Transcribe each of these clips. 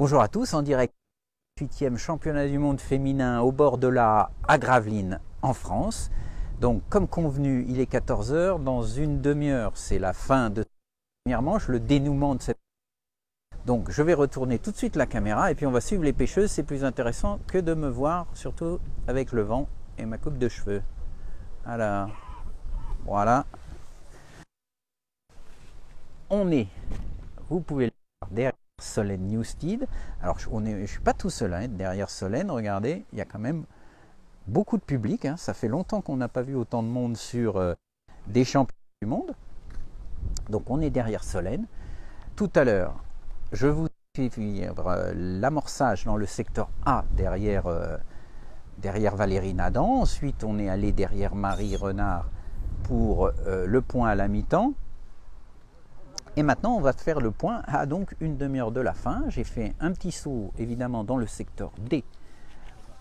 Bonjour à tous, en direct du 8e championnat du monde féminin au bord de la à Gravelines en France. Donc comme convenu, il est 14 h, dans une demi-heure c'est la fin de cette première manche, le dénouement de cette. Donc je vais retourner tout de suite la caméra et puis on va suivre les pêcheuses, c'est plus intéressant que de me voir, surtout avec le vent et ma coupe de cheveux. Alors, voilà. On est, vous pouvez le voir, derrière Solène Newstead. Alors je ne suis pas tout seul hein, derrière Solène, regardez, il y a quand même beaucoup de public, hein. Ça fait longtemps qu'on n'a pas vu autant de monde sur des championnats du monde. Donc on est derrière Solène. Tout à l'heure, je vous fais vivre l'amorçage dans le secteur A derrière Valérie Nadan. Ensuite on est allé derrière Marie Renard pour le point à la mi-temps. Et maintenant, on va faire le point à donc une demi-heure de la fin. J'ai fait un petit saut, évidemment, dans le secteur D,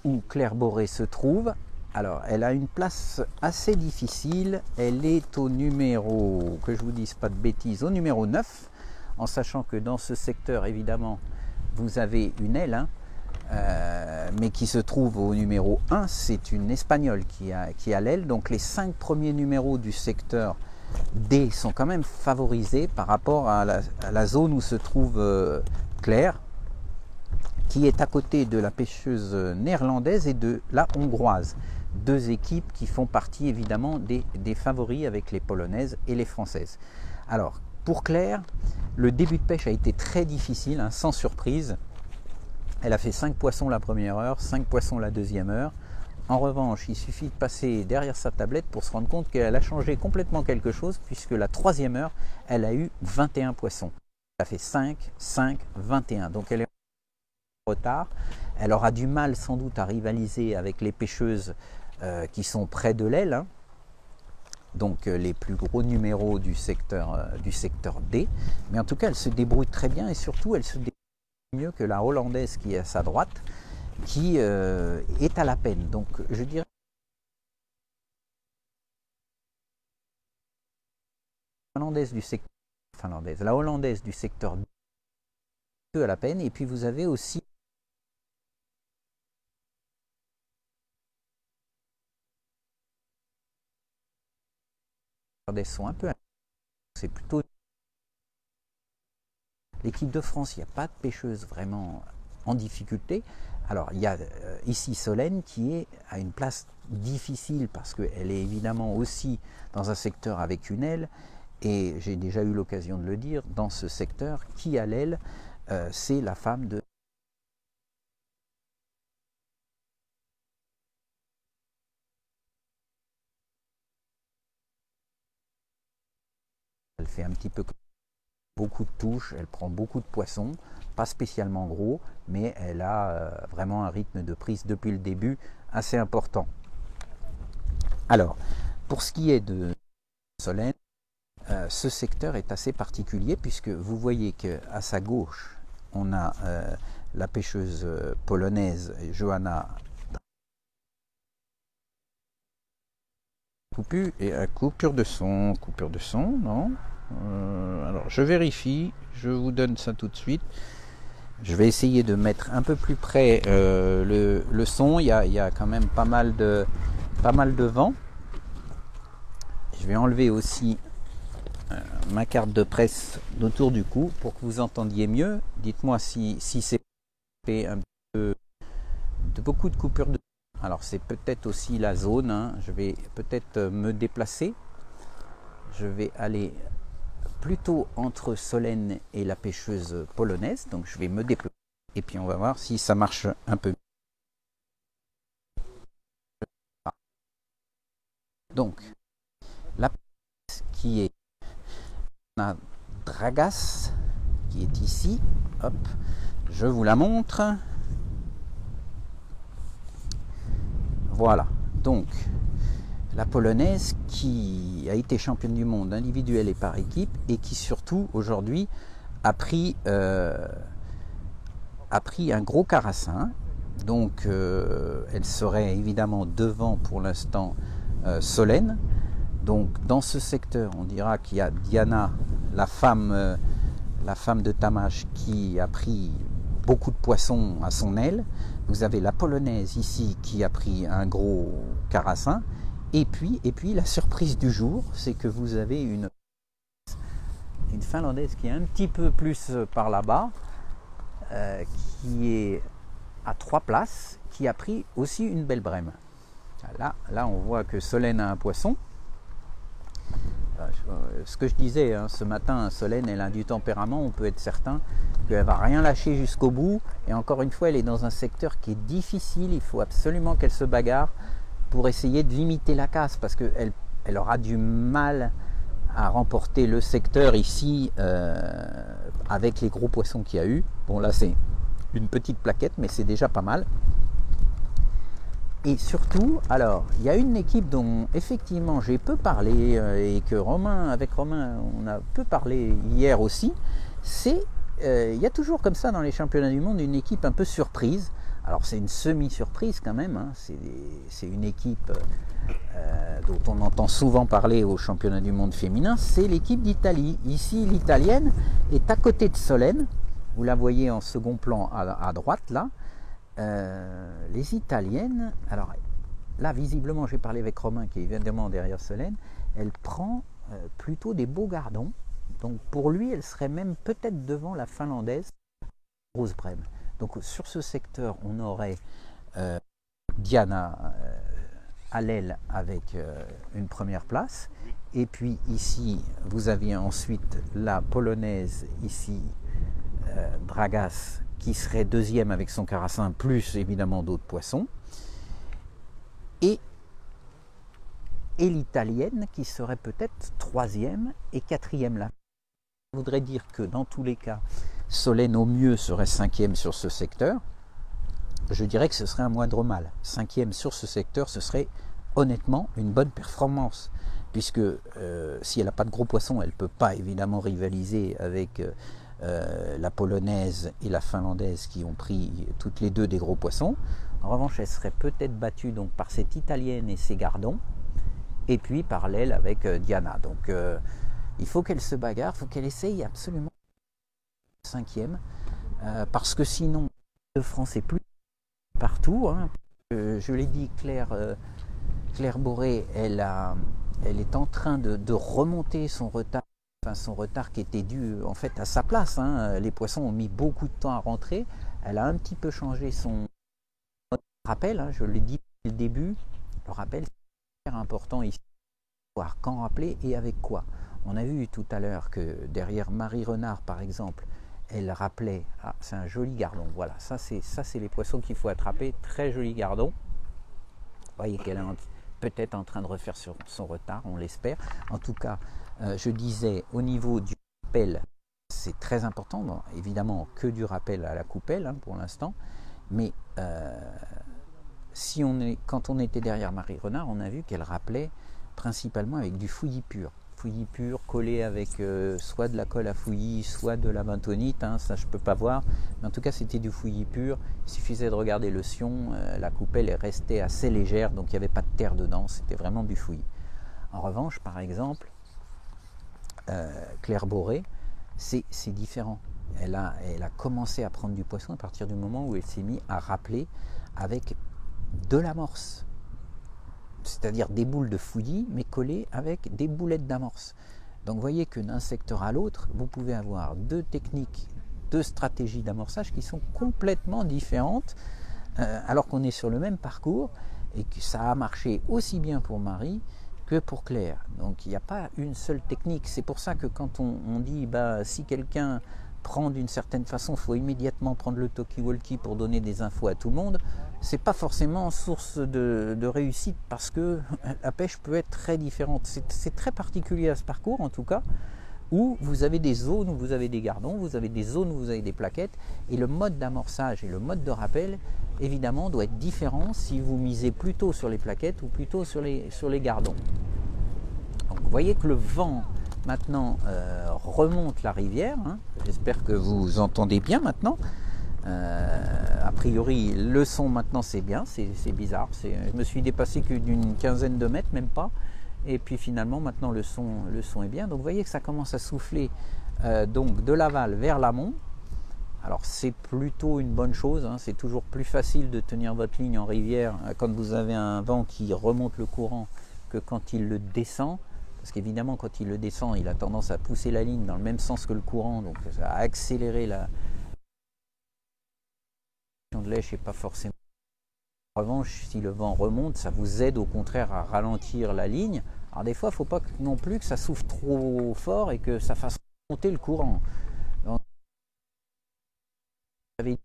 où Claire Boré se trouve. Alors, elle a une place assez difficile. Elle est au numéro, que je vous dise pas de bêtises, au numéro 9, en sachant que dans ce secteur, évidemment, vous avez une aile, hein, mais qui se trouve au numéro 1. C'est une Espagnole qui a l'aile. Donc, les 5 premiers numéros du secteur D sont quand même favorisés par rapport à la zone où se trouve Claire, qui est à côté de la pêcheuse néerlandaise et de la hongroise. Deux équipes qui font partie évidemment des favoris avec les polonaises et les françaises. Alors pour Claire, le début de pêche a été très difficile, hein, sans surprise. Elle a fait 5 poissons la première heure, 5 poissons la deuxième heure. En revanche, il suffit de passer derrière sa tablette pour se rendre compte qu'elle a changé complètement quelque chose, puisque la troisième heure, elle a eu 21 poissons. Elle a fait 5, 5, 21. Donc elle est en retard. Elle aura du mal sans doute à rivaliser avec les pêcheuses qui sont près de l'aile, hein. Donc les plus gros numéros du secteur D. Mais en tout cas, elle se débrouille très bien et surtout, elle se débrouille mieux que la hollandaise qui est à sa droite, qui est à la peine. Donc je dirais la hollandaise du secteur à la peine. Et puis vous avez aussi des sons un peu, c'est plutôt l'équipe de France. Il n'y a pas de pêcheuse vraiment en difficulté. Alors il y a ici Solène qui est à une place difficile parce qu'elle est évidemment aussi dans un secteur avec une aile, et j'ai déjà eu l'occasion de le dire, dans ce secteur, qui a l'aile, c'est la femme de elle fait un petit peu beaucoup de touches, elle prend beaucoup de poissons, pas spécialement gros, mais elle a vraiment un rythme de prise depuis le début assez important. Alors, pour ce qui est de Solène, ce secteur est assez particulier puisque vous voyez qu'à sa gauche, on a la pêcheuse polonaise Joanna coupure de son, non. Alors je vérifie, je vous donne ça tout de suite. Je vais essayer de mettre un peu plus près le son. Il y a quand même pas mal de vent. Je vais enlever aussi ma carte de presse autour du cou pour que vous entendiez mieux. Dites-moi si c'est un peu de beaucoup de coupures de. Alors c'est peut-être aussi la zone, hein. Je vais peut-être me déplacer. Je vais aller plutôt entre Solène et la pêcheuse polonaise. Donc je vais me déplacer et puis on va voir si ça marche un peu. Donc la pêcheuse qui est Dragas, qui est ici. Hop, je vous la montre. Voilà, donc la polonaise qui a été championne du monde individuelle et par équipe, et qui surtout aujourd'hui a pris un gros carassin. Donc elle serait évidemment devant pour l'instant Solène. Donc dans ce secteur, on dira qu'il y a Diana, la femme de Tamash, qui a pris beaucoup de poissons à son aile. Vous avez la polonaise ici qui a pris un gros carassin. Et puis la surprise du jour, c'est que vous avez une finlandaise qui est un petit peu plus par là-bas, qui est à 3 places, qui a pris aussi une belle brème. Là on voit que Solène a un poisson. Ce que je disais ce matin, Solène, elle a du tempérament, on peut être certain qu'elle ne va rien lâcher jusqu'au bout. Et encore une fois, elle est dans un secteur qui est difficile, il faut absolument qu'elle se bagarre pour essayer de limiter la casse, parce qu'elle aura du mal à remporter le secteur ici avec les gros poissons qu'il y a eu. Bon, là c'est une petite plaquette, mais c'est déjà pas mal. Et surtout, alors, il y a une équipe dont effectivement j'ai peu parlé et que avec Romain on a peu parlé hier aussi, c'est il y a toujours comme ça dans les championnats du monde une équipe un peu surprise. Alors c'est une semi-surprise quand même, hein. C'est une équipe dont on entend souvent parler au championnat du monde féminin, c'est l'équipe d'Italie. Ici l'italienne est à côté de Solène, vous la voyez en second plan à droite là. Les italiennes, alors là visiblement j'ai parlé avec Romain qui est évidemment derrière Solène, elle prend plutôt des beaux gardons, donc pour lui elle serait même peut-être devant la finlandaise Rose Brème. Donc sur ce secteur on aurait Diana à l'aile avec une première place, et puis ici vous aviez ensuite la polonaise ici Dragas qui serait deuxième avec son carassin, plus évidemment d'autres poissons, et l'italienne qui serait peut-être troisième et quatrième là. Ça voudrait dire que dans tous les cas, Solène au mieux serait cinquième sur ce secteur. Je dirais que ce serait un moindre mal. Cinquième sur ce secteur, ce serait honnêtement une bonne performance, puisque si elle n'a pas de gros poissons, elle ne peut pas évidemment rivaliser avec la polonaise et la finlandaise qui ont pris toutes les deux des gros poissons. En revanche, elle serait peut-être battue donc par cette italienne et ses gardons, et puis par l'aile avec Diana. Donc il faut qu'elle se bagarre, il faut qu'elle essaye absolument cinquième, parce que sinon de France est plus partout, hein. Je l'ai dit, Claire Boré, elle est en train de remonter son retard. Enfin, son retard qui était dû en fait à sa place, hein. Les poissons ont mis beaucoup de temps à rentrer. Elle a un petit peu changé son rappel, hein. Je l'ai dit dès le début, le rappel c'est super important ici, voir quand rappeler et avec quoi. On a vu tout à l'heure que derrière Marie Renard par exemple, elle rappelait, ah c'est un joli gardon, voilà, ça c'est les poissons qu'il faut attraper, très joli gardon. Vous voyez qu'elle est peut-être en train de refaire sur son retard, on l'espère. En tout cas, je disais au niveau du rappel, c'est très important, bon, évidemment que du rappel à la coupelle hein, pour l'instant, mais quand on était derrière Marie Renard, on a vu qu'elle rappelait principalement avec du fouillis pur. Fouillis pur collé avec soit de la colle à fouillis, soit de la bentonite, hein, ça je peux pas voir, mais en tout cas c'était du fouillis pur. Il suffisait de regarder le sion, la coupelle est restée assez légère, donc il n'y avait pas de terre dedans, c'était vraiment du fouillis. En revanche, par exemple, Claire Boré, c'est différent. Elle a commencé à prendre du poisson à partir du moment où elle s'est mise à rappeler avec de l'amorce. C'est-à-dire des boules de fouillis, mais collées avec des boulettes d'amorce. Donc vous voyez que d'un secteur à l'autre, vous pouvez avoir deux techniques, deux stratégies d'amorçage qui sont complètement différentes, alors qu'on est sur le même parcours, et que ça a marché aussi bien pour Marie que pour Claire. Donc il n'y a pas une seule technique. C'est pour ça que quand on dit si quelqu'un prend d'une certaine façon, il faut immédiatement prendre le talkie-walkie pour donner des infos à tout le monde, c'est pas forcément source de réussite, parce que la pêche peut être très différente. C'est très particulier à ce parcours en tout cas, où vous avez des zones où vous avez des gardons, vous avez des zones où vous avez des plaquettes, et le mode d'amorçage et le mode de rappel évidemment doit être différent si vous misez plutôt sur les plaquettes ou plutôt sur les gardons. Donc vous voyez que le vent maintenant remonte la rivière, hein. J'espère que vous entendez bien maintenant. A priori le son maintenant c'est bien, c'est bizarre, je me suis dépassé que d'une quinzaine de mètres, même pas, et puis finalement maintenant le son est bien. Donc vous voyez que ça commence à souffler donc de l'aval vers l'amont, Alors c'est plutôt une bonne chose, hein. C'est toujours plus facile de tenir votre ligne en rivière quand vous avez un vent qui remonte le courant que quand il le descend. Parce qu'évidemment, quand il le descend, il a tendance à pousser la ligne dans le même sens que le courant, donc à accélérer la de lèche et pas forcément. En revanche, si le vent remonte, ça vous aide au contraire à ralentir la ligne. Alors des fois, il ne faut pas non plus que ça souffle trop fort et que ça fasse monter le courant. Donc, j'avais dit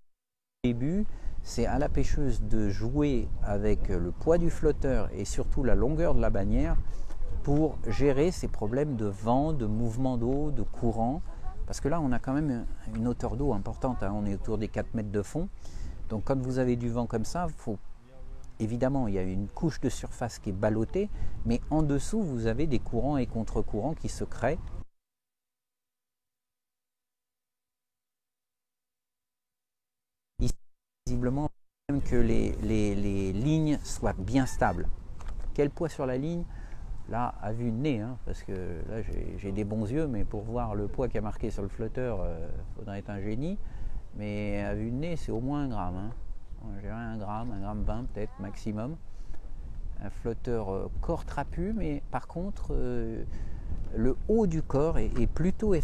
au début, c'est à la pêcheuse de jouer avec le poids du flotteur et surtout la longueur de la bannière pour gérer ces problèmes de vent, de mouvement d'eau, de courant. Parce que là, on a quand même une hauteur d'eau importante, hein. On est autour des 4 mètres de fond. Donc quand vous avez du vent comme ça, évidemment, il y a une couche de surface qui est ballottée, mais en dessous, vous avez des courants et contre-courants qui se créent. Ici, visiblement, même que les lignes soient bien stables. Quel poids sur la ligne? Là, à vue de nez, hein, parce que là j'ai des bons yeux, mais pour voir le poids qui a marqué sur le flotteur, il faudrait être un génie. Mais à vue de nez, c'est au moins 1 gramme. Hein. J'ai 1 gramme 20 peut-être maximum. Un flotteur corps trapu, mais par contre, le haut du corps est plutôt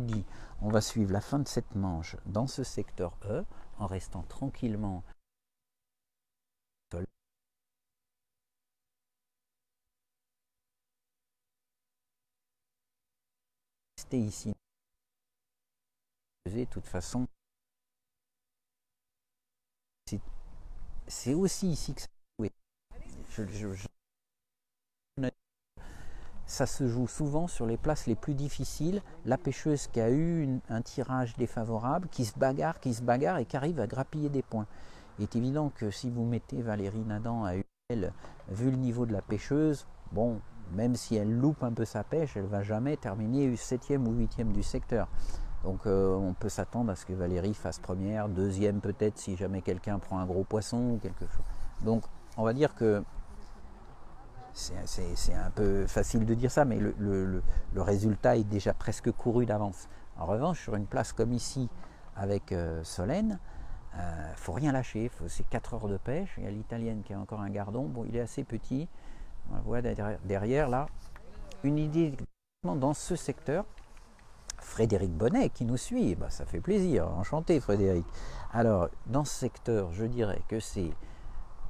dit, on va suivre la fin de cette manche dans ce secteur E en restant tranquillement ici. De toute façon, c'est aussi ici que ça se joue. Ça se joue souvent sur les places les plus difficiles. La pêcheuse qui a eu un tirage défavorable, qui se bagarre et qui arrive à grappiller des points. Il est évident que si vous mettez Valérie Nadan à UL, vu le niveau de la pêcheuse, bon, même si elle loupe un peu sa pêche, elle ne va jamais terminer 7e ou 8e du secteur. Donc on peut s'attendre à ce que Valérie fasse première, deuxième peut-être si jamais quelqu'un prend un gros poisson ou quelque chose. Donc on va dire que c'est un peu facile de dire ça, mais le résultat est déjà presque couru d'avance. En revanche, sur une place comme ici, avec Solène, il ne faut rien lâcher, c'est 4 heures de pêche. Il y a l'italienne qui a encore un gardon, bon il est assez petit, on le voit derrière là. Une idée dans ce secteur, Frédéric Bonnet qui nous suit, bah, ça fait plaisir, enchanté Frédéric. Alors dans ce secteur, je dirais que c'est,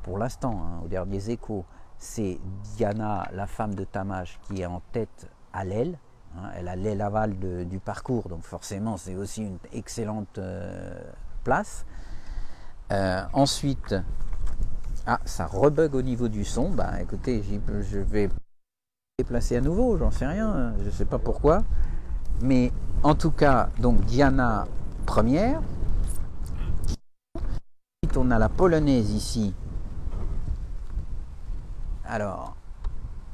pour l'instant, hein, aux derniers échos, c'est Diana, la femme de Tamash, qui est en tête à l'aile. Hein, elle a l'aile aval du parcours, donc forcément c'est aussi une excellente place. Ensuite, ça rebug au niveau du son. Bah écoutez, je vais déplacer à nouveau, j'en sais rien, je ne sais pas pourquoi. Mais en tout cas, donc Diana première. Ensuite, on a la polonaise ici. Alors,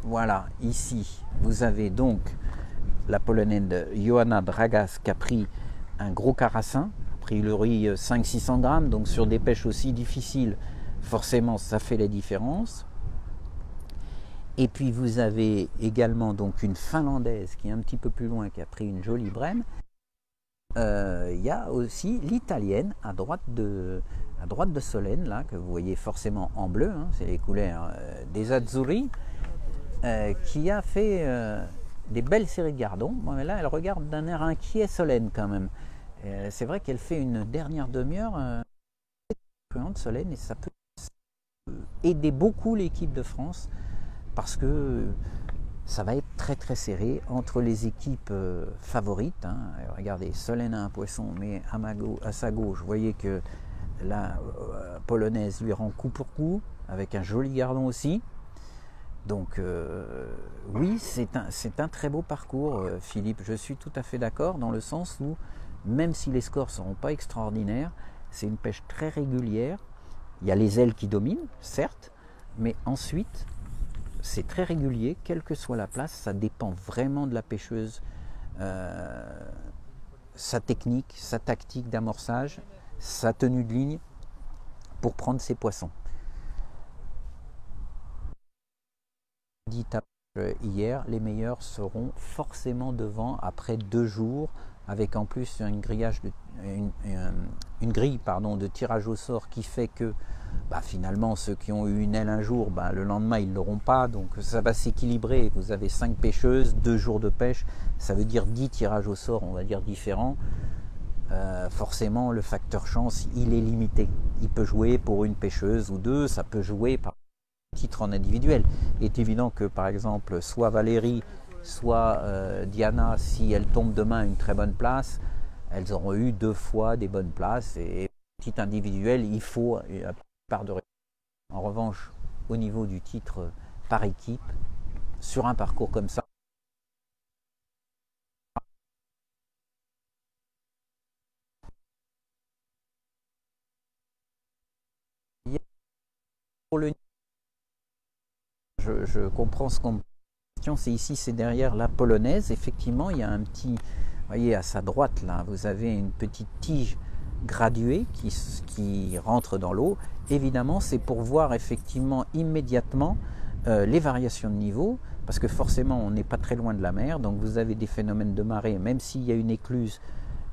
voilà, ici, vous avez donc la polonaise de Johanna Dragas qui a pris un gros carassin, a priori 500-600 grammes, donc sur des pêches aussi difficiles, forcément ça fait la différence. Et puis vous avez également donc une finlandaise qui est un petit peu plus loin, qui a pris une jolie brème. Il y a aussi l'italienne à droite de Solène, là, que vous voyez forcément en bleu, hein, c'est les couleurs des Azzurri, qui a fait des belles séries de gardons. Bon, mais là, elle regarde d'un air inquiet Solène quand même. C'est vrai qu'elle fait une dernière demi-heure de Solène, et ça peut aider beaucoup l'équipe de France, parce que ça va être très très serré entre les équipes favorites. Hein. Regardez, Solène a un poisson, mais à sa gauche, vous voyez que la polonaise lui rend coup pour coup, avec un joli gardon aussi. Donc oui, c'est un très beau parcours, Philippe. Je suis tout à fait d'accord, dans le sens où, même si les scores ne seront pas extraordinaires, c'est une pêche très régulière. Il y a les ailes qui dominent, certes, mais ensuite, c'est très régulier, quelle que soit la place, ça dépend vraiment de la pêcheuse, sa technique, sa tactique d'amorçage, sa tenue de ligne pour prendre ses poissons. 10 tapes hier, les meilleurs seront forcément devant après 2 jours, avec en plus une grille de tirage au sort qui fait que finalement ceux qui ont eu une aile un jour, le lendemain ils ne l'auront pas, donc ça va s'équilibrer. Vous avez 5 pêcheuses, 2 jours de pêche, ça veut dire 10 tirages au sort, on va dire différents. Forcément le facteur chance il est limité, il peut jouer pour une pêcheuse ou deux, ça peut jouer par titre en individuel. Il est évident que par exemple soit Valérie soit Diana, si elles tombent demain à une très bonne place, elles auront eu 2 fois des bonnes places, et titre individuel il faut la part de réussite. En revanche au niveau du titre par équipe sur un parcours comme ça, pour le je comprends ce qu'on c'est ici, c'est derrière la polonaise. Effectivement, il y a un petit, vous voyez à sa droite là, vous avez une petite tige graduée qui rentre dans l'eau. Évidemment, c'est pour voir effectivement immédiatement les variations de niveau, parce que forcément, on n'est pas très loin de la mer, donc vous avez des phénomènes de marée, même s'il y a une écluse,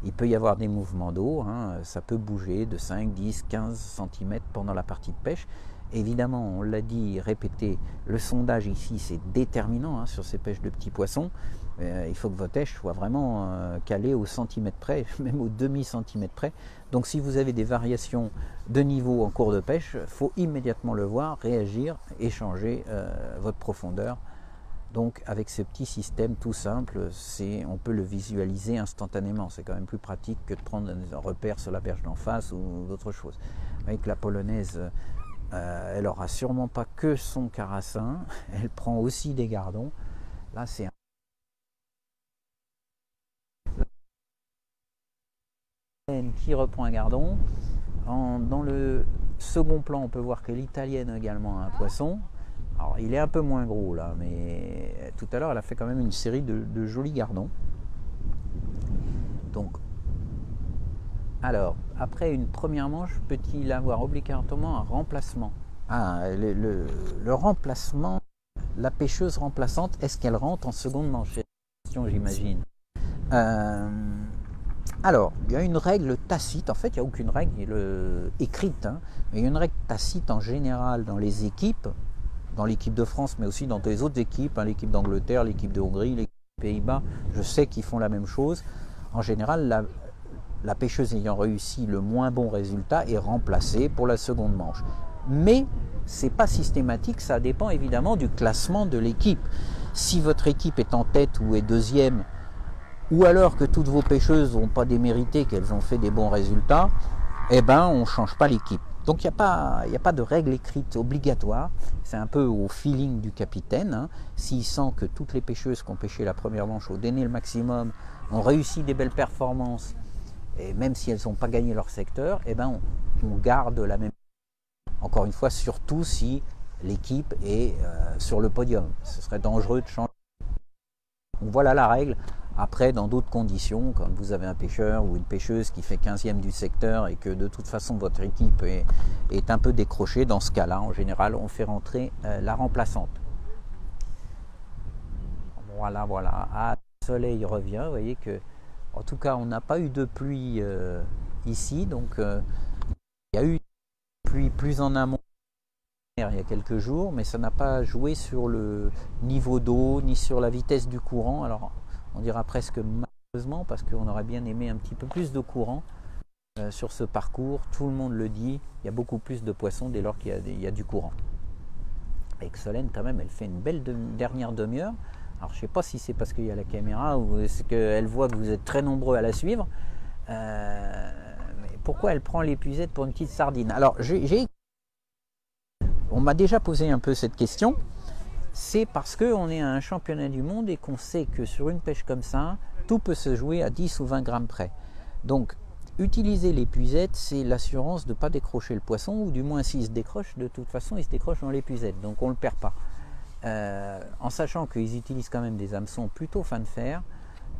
il peut y avoir des mouvements d'eau, hein, ça peut bouger de 5, 10, 15 cm pendant la partie de pêche. Évidemment, on l'a dit, répété, le sondage ici c'est déterminant sur ces pêches de petits poissons. Il faut que votre pêche soit vraiment calée au centimètre près, même au demi-centimètre près. Donc si vous avez des variations de niveau en cours de pêche, il faut immédiatement le voir, réagir et changer votre profondeur. Donc avec ce petit système tout simple, on peut le visualiser instantanément. C'est quand même plus pratique que de prendre un repère sur la berge d'en face ou d'autres choses. Avec la polonaise, elle n'aura sûrement pas que son carassin, elle prend aussi des gardons. Là c'est un qui reprend un gardon. Dans le second plan, on peut voir que l'italienne également a un poisson. Alors il est un peu moins gros là, mais tout à l'heure elle a fait quand même une série de jolis gardons. Donc, alors, après une première manche, peut-il avoir obligatoirement un remplacement? Le remplacement, la pêcheuse remplaçante, est-ce qu'elle rentre en seconde manche? C'est une question, j'imagine. Alors, il y a une règle tacite, en fait il n'y a aucune règle écrite, mais il y a une règle tacite en général dans les équipes, dans l'équipe de France, mais aussi dans les autres équipes, l'équipe d'Angleterre, l'équipe de Hongrie, l'équipe des Pays-Bas, je sais qu'ils font la même chose. En général, la pêcheuse ayant réussi le moins bon résultat est remplacée pour la seconde manche. Mais ce n'est pas systématique, ça dépend évidemment du classement de l'équipe. Si votre équipe est en tête ou est deuxième, ou alors que toutes vos pêcheuses n'ont pas démérité, qu'elles ont fait des bons résultats, eh ben on ne change pas l'équipe. Donc il n'y a pas de règle écrite obligatoire, c'est un peu au feeling du capitaine. S'il sent que toutes les pêcheuses qui ont pêché la première manche ont donné le maximum, ont réussi des belles performances, et même si elles n'ont pas gagné leur secteur, eh ben on garde la même. Encore une fois, surtout si l'équipe est sur le podium. Ce serait dangereux de changer. Donc voilà la règle. Après, dans d'autres conditions, quand vous avez un pêcheur ou une pêcheuse qui fait 15e du secteur et que de toute façon votre équipe est un peu décrochée, dans ce cas-là, en général, on fait rentrer la remplaçante. Voilà. Ah, le soleil revient. Vous voyez que, en tout cas, on n'a pas eu de pluie ici. Donc, il y a eu une pluie plus en amont il y a quelques jours, mais ça n'a pas joué sur le niveau d'eau ni sur la vitesse du courant. Alors, on dira presque malheureusement, parce qu'on aurait bien aimé un petit peu plus de courant sur ce parcours. Tout le monde le dit, il y a beaucoup plus de poissons dès lors qu'il y a du courant. Avec Solène, quand même, elle fait une belle dernière demi-heure. Alors, je ne sais pas si c'est parce qu'il y a la caméra ou est-ce qu'elle voit que vous êtes très nombreux à la suivre. Mais pourquoi elle prend l'épuisette pour une petite sardine? Alors, on m'a déjà posé un peu cette question. C'est parce qu'on est à un championnat du monde et qu'on sait que sur une pêche comme ça, tout peut se jouer à 10 ou 20 grammes près. Donc, utiliser l'épuisette, c'est l'assurance de ne pas décrocher le poisson, ou du moins s'il se décroche, de toute façon, il se décroche dans l'épuisette, donc on ne le perd pas. En sachant qu'ils utilisent quand même des hameçons plutôt fin de fer,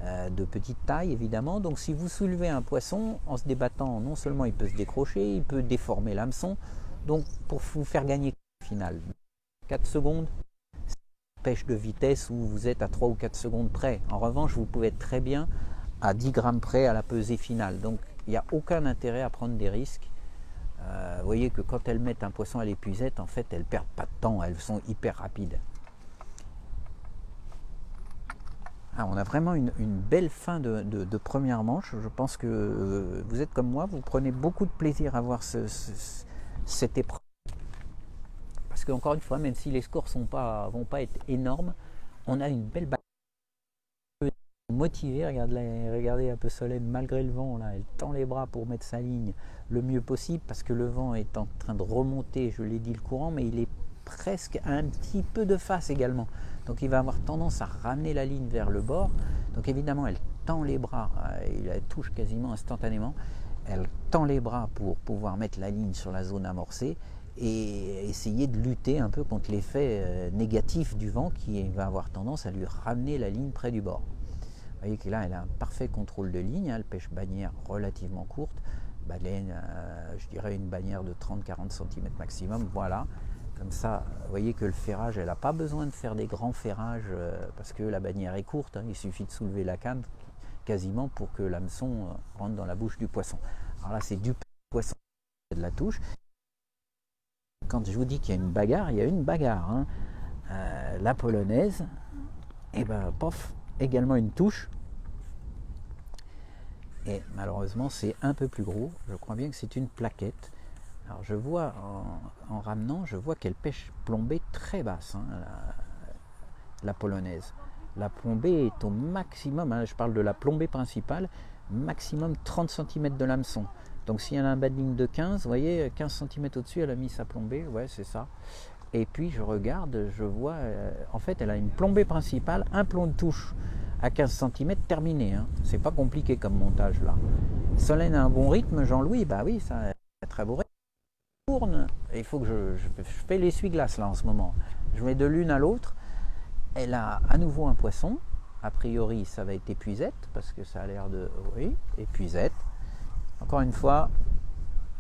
de petite taille évidemment, donc si vous soulevez un poisson, en se débattant, non seulement il peut se décrocher, il peut déformer l'hameçon, donc pour vous faire gagner au final 4 secondes, pêche de vitesse où vous êtes à 3 ou 4 secondes près. En revanche, vous pouvez être très bien à 10 grammes près à la pesée finale. Donc il n'y a aucun intérêt à prendre des risques. Vous voyez que quand elles mettent un poisson à l'épuisette, en fait, elles ne perdent pas de temps, elles sont hyper rapides. Ah, on a vraiment une belle fin de première manche. Je pense que vous êtes comme moi, vous prenez beaucoup de plaisir à voir cette épreuve. Parce qu'encore une fois, même si les scores vont pas être énormes, on a une belle bagarre. Motivée, regardez un peu Solène, malgré le vent, là, elle tend les bras pour mettre sa ligne le mieux possible, parce que le vent est en train de remonter, je l'ai dit, le courant, mais il est presque un petit peu de face également. Donc il va avoir tendance à ramener la ligne vers le bord. Donc évidemment, elle tend les bras, il la touche quasiment instantanément. Elle tend les bras pour pouvoir mettre la ligne sur la zone amorcée et essayer de lutter un peu contre l'effet négatif du vent qui va avoir tendance à lui ramener la ligne près du bord. Vous voyez que là, elle a un parfait contrôle de ligne, elle pêche bannière relativement courte, baleine, je dirais une bannière de 30-40 cm maximum, voilà. Comme ça, vous voyez que le ferrage, elle n'a pas besoin de faire des grands ferrages parce que la bannière est courte, hein, il suffit de soulever la canne quasiment pour que l'hameçon rentre dans la bouche du poisson. Alors là, c'est du poisson de la touche. Quand je vous dis qu'il y a une bagarre, il y a une bagarre. Hein. La polonaise, et ben pof, également une touche. Et malheureusement, c'est un peu plus gros. Je crois bien que c'est une plaquette. Alors je vois, en ramenant, je vois qu'elle pêche plombée très basse, hein, la polonaise. La plombée est au maximum, hein, je parle de la plombée principale, maximum 30 cm de l'hameçon. Donc si elle a un bas de ligne de 15, vous voyez, 15 cm au-dessus, elle a mis sa plombée, ouais c'est ça. Et puis je regarde, je vois, en fait elle a une plombée principale, un plomb de touche à 15 cm terminé. Hein. C'est pas compliqué comme montage là. Solène a un bon rythme, Jean-Louis, bah oui, ça a un très beau rythme. Tourne, il faut que je fais l'essuie-glace là en ce moment. Je mets de l'une à l'autre. Elle a à nouveau un poisson. A priori, ça va être épuisette parce que ça a l'air de. Oui, épuisette. Encore une fois,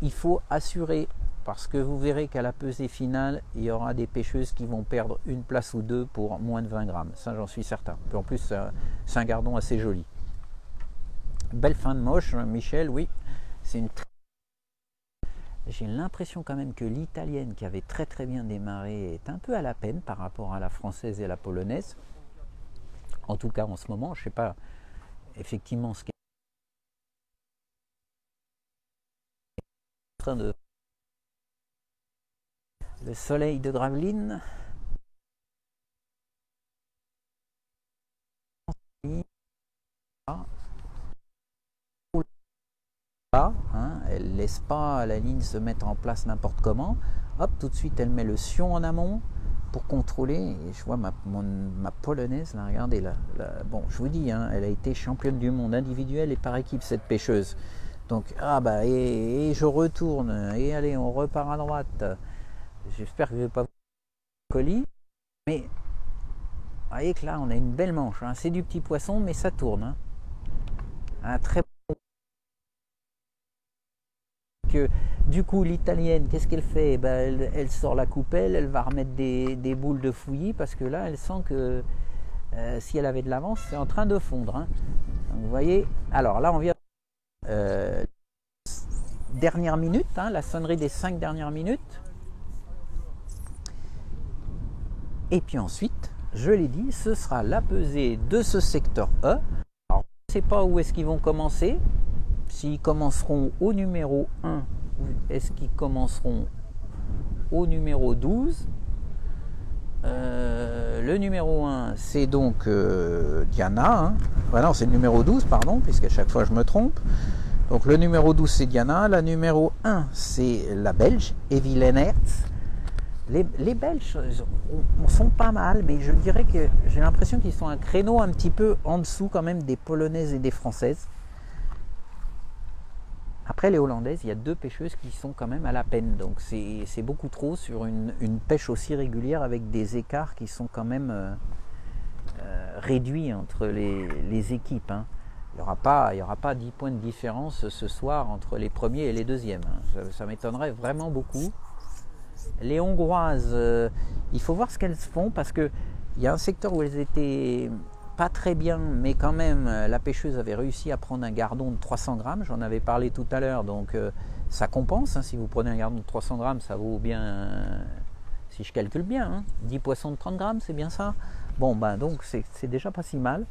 il faut assurer parce que vous verrez qu'à la pesée finale, il y aura des pêcheuses qui vont perdre une place ou deux pour moins de 20 grammes. Ça, j'en suis certain. Puis en plus, c'est un gardon assez joli. Belle fin de moche, Michel, oui. C'est une très. J'ai l'impression quand même que l'italienne qui avait très très bien démarré est un peu à la peine par rapport à la française et la polonaise. En tout cas en ce moment, je ne sais pas effectivement ce qui est en train de... Le soleil de Gravelines. Hein, elle ne laisse pas la ligne se mettre en place n'importe comment. Hop, tout de suite elle met le sion en amont pour contrôler. Et je vois ma polonaise là, regardez là, bon je vous dis, hein, elle a été championne du monde individuelle et par équipe cette pêcheuse. Donc ah bah et je retourne et allez on repart à droite. J'espère que je ne vais pas vous colis, mais vous voyez que là on a une belle manche. Hein. C'est du petit poisson mais ça tourne. Hein. Un très que du coup l'italienne qu'est-ce qu'elle fait? Eh ben, elle sort la coupelle, elle va remettre des boules de fouillis parce que là elle sent que si elle avait de l'avance c'est en train de fondre. Hein. Donc, vous voyez, alors là on vient dernière minute, hein, la sonnerie des 5 dernières minutes et puis ensuite je l'ai dit, ce sera la pesée de ce secteur E. Alors je ne sais pas où est-ce qu'ils vont commencer. S'ils commenceront au numéro 1, est-ce qu'ils commenceront au numéro 12 Le numéro 1, c'est donc Diana. Hein. Ah non, c'est le numéro 12, pardon, puisqu'à chaque fois je me trompe. Donc le numéro 12, c'est Diana. La numéro 1, c'est la Belge, Evelyn Hertz. Les Belges sont pas mal, mais je dirais que j'ai l'impression qu'ils sont un créneau un petit peu en dessous quand même des Polonaises et des Françaises. Après les Hollandaises, il y a 2 pêcheuses qui sont quand même à la peine. Donc c'est beaucoup trop sur une pêche aussi régulière avec des écarts qui sont quand même réduits entre les équipes. Hein. Il n'y aura pas 10 points de différence ce soir entre les premiers et les deuxièmes. Hein. Ça m'étonnerait vraiment beaucoup. Les Hongroises, il faut voir ce qu'elles font parce que Il y a un secteur où elles étaient pas très bien, mais quand même, la pêcheuse avait réussi à prendre un gardon de 300 grammes. J'en avais parlé tout à l'heure, donc ça compense. Hein, si vous prenez un gardon de 300 grammes, ça vaut bien, si je calcule bien, hein, 10 poissons de 30 grammes, c'est bien ça. Bon, ben donc c'est déjà pas si mal.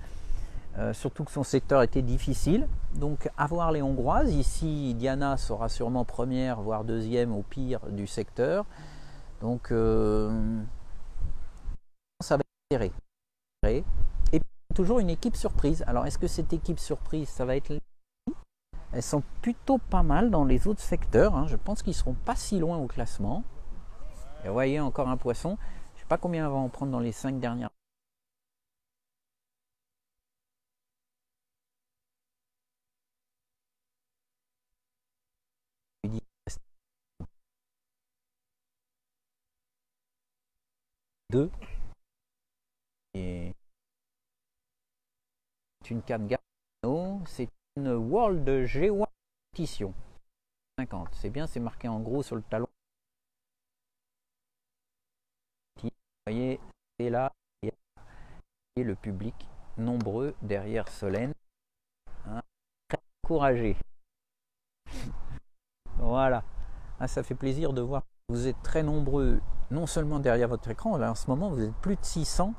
Surtout que son secteur était difficile. Donc à voir les Hongroises. Ici, Diana sera sûrement première, voire deuxième au pire du secteur. Donc ça va être serré. Et puis, toujours une équipe surprise. Alors est-ce que cette équipe surprise, ça va être... Elles sont plutôt pas mal dans les autres secteurs. Hein. Je pense qu'ils seront pas si loin au classement. Et vous voyez, encore un poisson. Je ne sais pas combien elle va en prendre dans les 5 dernières. Deux. Et c'est une carte Gargano. C'est une World G1 compétition. 50. C'est bien, c'est marqué en gros sur le talon. Vous voyez, c'est là. Et le public nombreux derrière Solène. Hein, très encouragé. Voilà. Ah, ça fait plaisir de voir. Vous êtes très nombreux, non seulement derrière votre écran, là en ce moment vous êtes plus de 600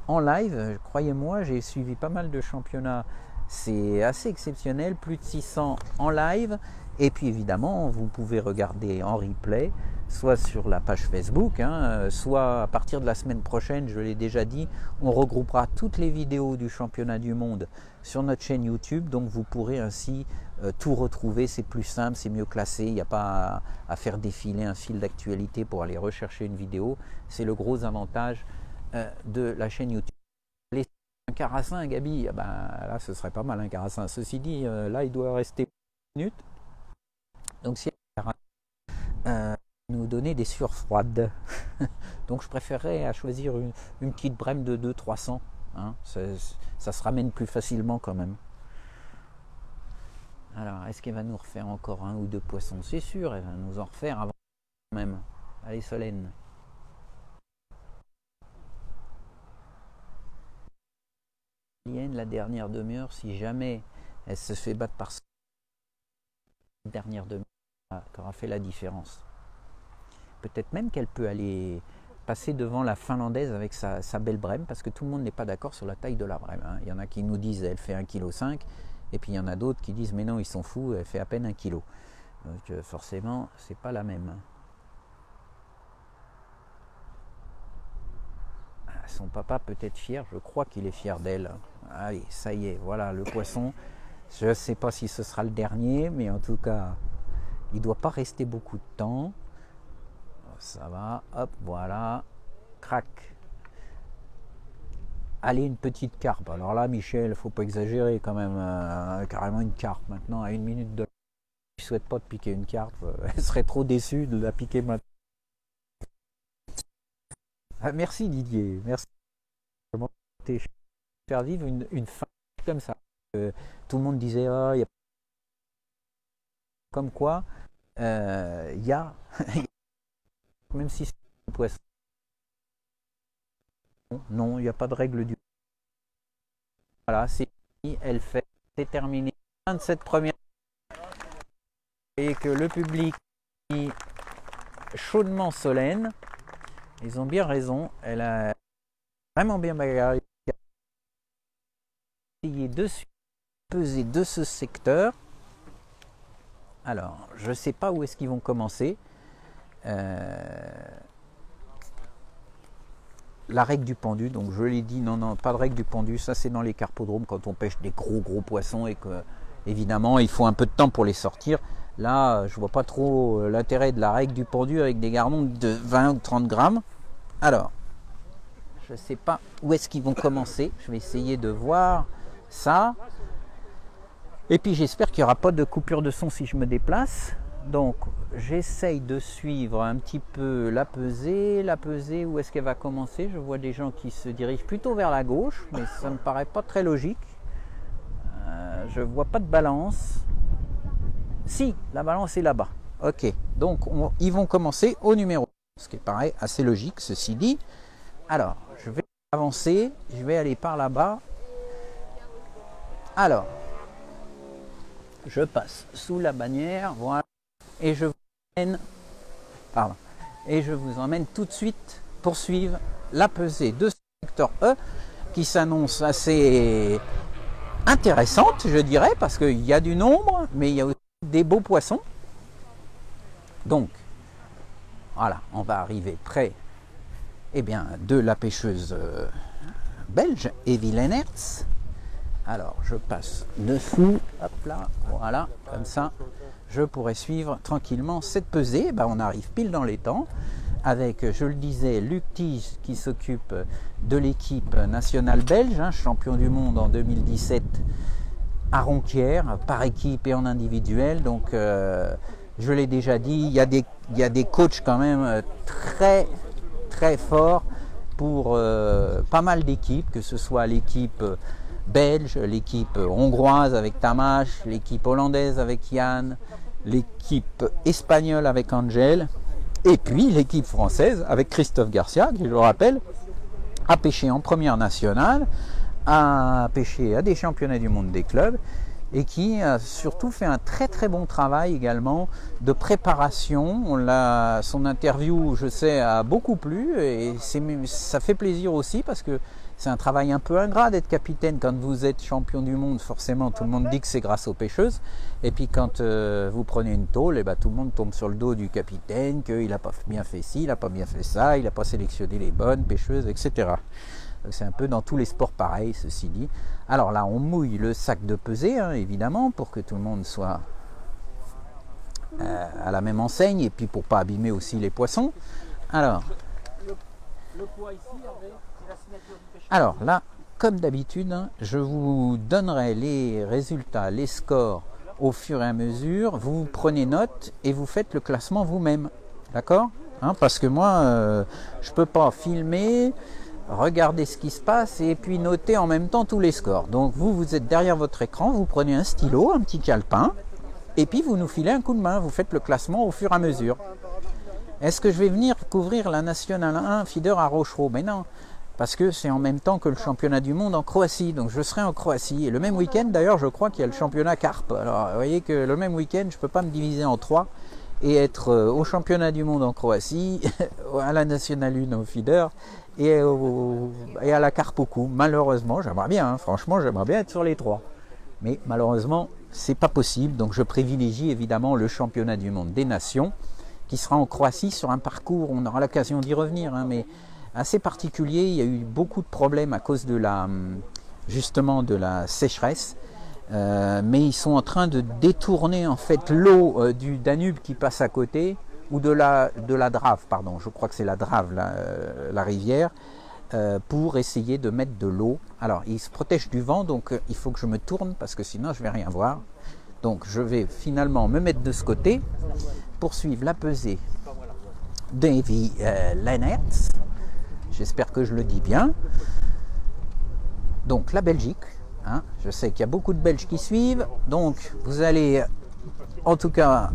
en live. Croyez-moi, j'ai suivi pas mal de championnats. C'est assez exceptionnel, plus de 600 en live. Et puis évidemment, vous pouvez regarder en replay, soit sur la page Facebook, hein, soit à partir de la semaine prochaine, je l'ai déjà dit, on regroupera toutes les vidéos du championnat du monde sur notre chaîne YouTube. Donc vous pourrez ainsi tout retrouver, c'est plus simple, c'est mieux classé, il n'y a pas à faire défiler un fil d'actualité pour aller rechercher une vidéo. C'est le gros avantage de la chaîne YouTube. Les un carassin, Gabi, ben, là ce serait pas mal un carassin. Ceci dit, là il doit rester une minute. Donc si nous donner des sueurs froides. Donc je préférerais à choisir une petite brème de 200-300. Hein. Ça se ramène plus facilement quand même. Alors, est-ce qu'elle va nous refaire encore un ou deux poissons? C'est sûr, elle va nous en refaire avant même. Allez, Solène. La dernière demi-heure, si jamais elle se fait battre par la dernière demi-heure, ça aura fait la différence. Peut-être même qu'elle peut aller passer devant la finlandaise avec sa belle brème, parce que tout le monde n'est pas d'accord sur la taille de la brème. Hein. Il y en a qui nous disent elle fait 1,5 kg, et puis il y en a d'autres qui disent mais non, ils sont fous, elle fait à peine 1 kg. Donc forcément, c'est pas la même. Son papa peut être fier, je crois qu'il est fier d'elle. Allez, ça y est, voilà le poisson. Je ne sais pas si ce sera le dernier, mais en tout cas, il ne doit pas rester beaucoup de temps. Ça va, hop, voilà, crac. Allez, une petite carpe. Alors là, Michel, il ne faut pas exagérer quand même. Carrément une carpe maintenant, à 1 minute de... Je ne souhaite pas de piquer une carpe. Elle serait trop déçue de la piquer maintenant. Ah, merci Didier, merci. Comment faire vivre une fin comme ça. Tout le monde disait, oh, y a... comme quoi, il y a, même si c'est un poisson, non, il n'y a pas de règle du... Voilà, c'est fini, elle fait, c'est terminé. Fin de cette première. Et que le public est chaudement Solène. Ils ont bien raison, elle a vraiment bien bagarré. Essayé de peser de ce secteur. Alors, je ne sais pas où est-ce qu'ils vont commencer. La règle du pendu, donc je l'ai dit, non, pas de règle du pendu, ça c'est dans les carpodromes quand on pêche des gros poissons et que, évidemment, il faut un peu de temps pour les sortir. Là, je vois pas trop l'intérêt de la règle du pendu avec des gardons de 20 ou 30 grammes. Alors, je ne sais pas où est-ce qu'ils vont commencer. Je vais essayer de voir ça. Et puis j'espère qu'il n'y aura pas de coupure de son si je me déplace. Donc j'essaye de suivre un petit peu la pesée. La pesée, où est-ce qu'elle va commencer? Je vois des gens qui se dirigent plutôt vers la gauche, mais ça ne me paraît pas très logique. Je ne vois pas de balance. Si, la balance est là-bas. Ok, donc ils vont commencer au numéro, ce qui paraît assez logique, ceci dit. Alors, je vais avancer, je vais aller par là-bas. Alors, je passe sous la bannière, voilà, et je vous emmène, pardon, et je vous emmène tout de suite poursuivre la pesée de ce secteur E qui s'annonce assez intéressante, je dirais, parce qu'il y a du nombre, mais il y a aussi des beaux poissons. Donc, voilà, on va arriver près de la pêcheuse belge, Evie Leenaerts. Alors, je passe dessous, hop là, voilà, comme ça, je pourrais suivre tranquillement cette pesée. On arrive pile dans les temps, avec, je le disais, Luc Tige qui s'occupe de l'équipe nationale belge, champion du monde en 2017 à Ronquière, par équipe et en individuel. Donc, je l'ai déjà dit, il y a des coachs quand même très forts pour pas mal d'équipes, que ce soit l'équipe belge, l'équipe hongroise avec Tamás, l'équipe hollandaise avec Yann, l'équipe espagnole avec Angel, et puis l'équipe française avec Christophe Garcia, qui, je le rappelle, a pêché en première nationale, a pêché à des championnats du monde des clubs, et qui a surtout fait un très bon travail également de préparation. Son interview, je sais, a beaucoup plu, et ça fait plaisir aussi, parce que c'est un travail un peu ingrat d'être capitaine. Quand vous êtes champion du monde, forcément tout le monde dit que c'est grâce aux pêcheuses, et puis quand vous prenez une tôle, tout le monde tombe sur le dos du capitaine, qu'il n'a pas bien fait ci, il n'a pas bien fait ça, il n'a pas sélectionné les bonnes pêcheuses, etc. C'est un peu dans tous les sports pareil, ceci dit. Alors là, on mouille le sac de pesée, évidemment, pour que tout le monde soit à la même enseigne, et puis pour pas abîmer aussi les poissons. Alors, le poids ici, c'est la signature du pêcheur. Alors là, comme d'habitude, je vous donnerai les résultats, les scores au fur et à mesure. Vous prenez note et vous faites le classement vous-même, d'accord, parce que moi, je peux pas filmer, regarder ce qui se passe et puis noter en même temps tous les scores. Donc vous êtes derrière votre écran, vous prenez un stylo, un petit calepin, et puis vous nous filez un coup de main, vous faites le classement au fur et à mesure. Est-ce que je vais venir couvrir la Nationale 1 feeder à Rochereau? Mais non, parce que c'est en même temps que le championnat du monde en Croatie, donc je serai en Croatie. Et le même week-end, d'ailleurs, je crois qu'il y a le championnat carpe. Alors vous voyez que le même week-end, je ne peux pas me diviser en trois et être au championnat du monde en Croatie, à la Nationale 1 au feeder, et à la carpe au cou. Malheureusement, j'aimerais bien, franchement, j'aimerais bien être sur les trois. Mais malheureusement, c'est pas possible. Donc je privilégie évidemment le championnat du monde des nations, qui sera en Croatie sur un parcours, on aura l'occasion d'y revenir, mais assez particulier. Il y a eu beaucoup de problèmes à cause de justement de la sécheresse. Mais ils sont en train de détourner en fait l'eau du Danube qui passe à côté, ou de la Drave, pardon, je crois que c'est la Drave, la rivière, pour essayer de mettre de l'eau. Alors ils se protègent du vent, donc il faut que je me tourne parce que sinon je ne vais rien voir. Donc je vais finalement me mettre de ce côté, poursuivre la pesée d'Evie Leenaerts. J'espère que je le dis bien. Donc la Belgique. Je sais qu'il y a beaucoup de Belges qui suivent, donc vous allez en tout cas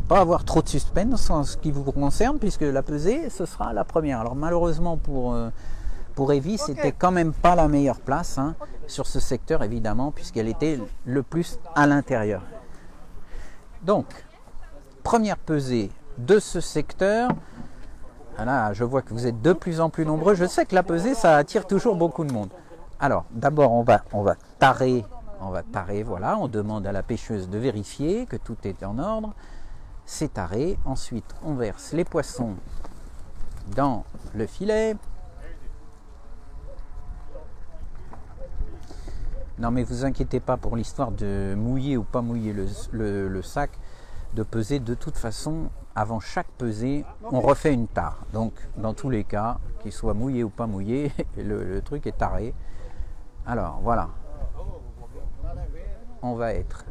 pas avoir trop de suspense en ce qui vous concerne, puisque la pesée, ce sera la première. Alors malheureusement pour Evie, c'était quand même pas la meilleure place sur ce secteur, évidemment, puisqu'elle était le plus à l'intérieur. Donc, première pesée de ce secteur. Là, je vois que vous êtes de plus en plus nombreux. Je sais que la pesée, ça attire toujours beaucoup de monde. Alors, d'abord, on va tarer, voilà, on demande à la pêcheuse de vérifier que tout est en ordre. C'est taré. Ensuite, on verse les poissons dans le filet. Non, mais vous inquiétez pas pour l'histoire de mouiller ou pas mouiller le sac, de peser. De toute façon, avant chaque pesée, on refait une tare. Donc, dans tous les cas, qu'il soit mouillé ou pas mouillé, le truc est taré. Alors voilà, on va être.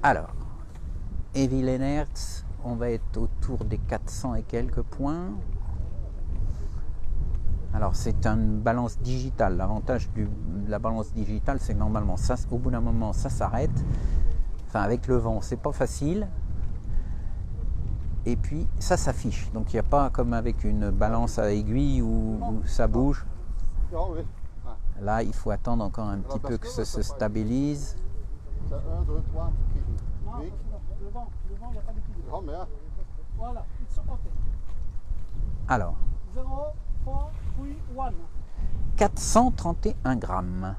Alors, Evie Leenaerts, on va être autour des 400 et quelques points. Alors c'est une balance digitale. L'avantage de la balance digitale, c'est normalement ça, au bout d'un moment, ça s'arrête. Enfin, avec le vent, c'est pas facile. et puis ça s'affiche. Donc il n'y a pas comme avec une balance à aiguille où ça bouge. Là, il faut attendre encore un petit peu que ça se stabilise. 1, 2, 3, Non, devant, il n'y a pas d'équilibre. oh merde. Voilà, it's okay. Alors, 0, 4, 3, 1. 431 grammes.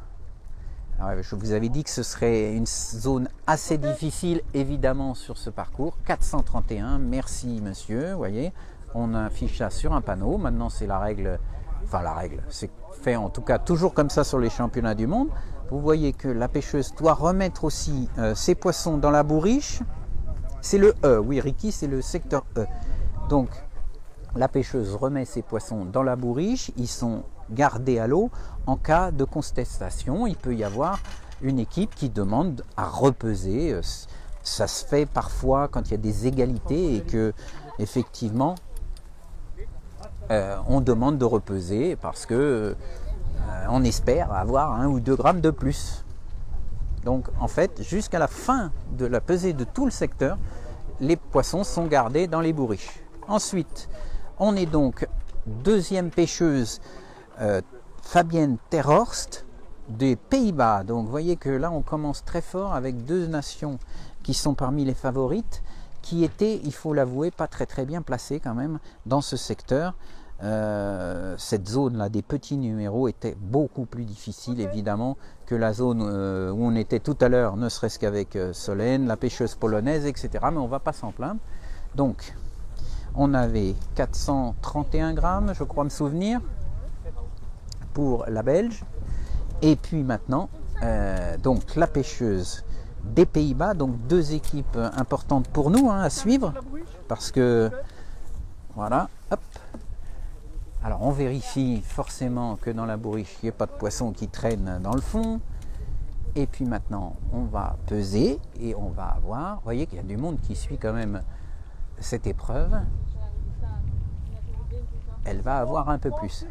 Alors, je vous avais dit que ce serait une zone assez difficile, évidemment, sur ce parcours. 431, merci monsieur, vous voyez. On affiche ça sur un panneau. Maintenant, c'est la règle, enfin la règle, c'est fait en tout cas toujours comme ça sur les championnats du monde. Vous voyez que la pêcheuse doit remettre aussi ses poissons dans la bourriche. C'est le E, oui Ricky, c'est le secteur E. Donc, la pêcheuse remet ses poissons dans la bourriche, ils sont gardés à l'eau. En cas de contestation, il peut y avoir une équipe qui demande à repeser. Ça se fait parfois quand il y a des égalités et que, effectivement, on demande de repeser parce que on espère avoir 1 ou 2 grammes de plus. Donc, en fait, jusqu'à la fin de la pesée de tout le secteur, les poissons sont gardés dans les bourriches. Ensuite, on est donc deuxième pêcheuse, Fabienne Terhorst des Pays-Bas. Donc vous voyez que là on commence très fort avec deux nations qui sont parmi les favorites, qui étaient, il faut l'avouer, pas très bien placées quand même dans ce secteur. Cette zone là des petits numéros était beaucoup plus difficile évidemment que la zone où on était tout à l'heure, ne serait-ce qu'avec Solène, la pêcheuse polonaise, etc. Mais on va pas s'en plaindre. Donc on avait 431 grammes, je crois me souvenir, pour la Belge. Et puis maintenant, donc la pêcheuse des Pays-Bas, donc deux équipes importantes pour nous à suivre, parce que voilà, hop. Alors on vérifie forcément que dans la bourriche, il n'y ait pas de poisson qui traîne dans le fond. Et puis maintenant, on va peser et on va avoir, vous voyez qu'il y a du monde qui suit quand même cette épreuve. Elle va avoir un peu plus.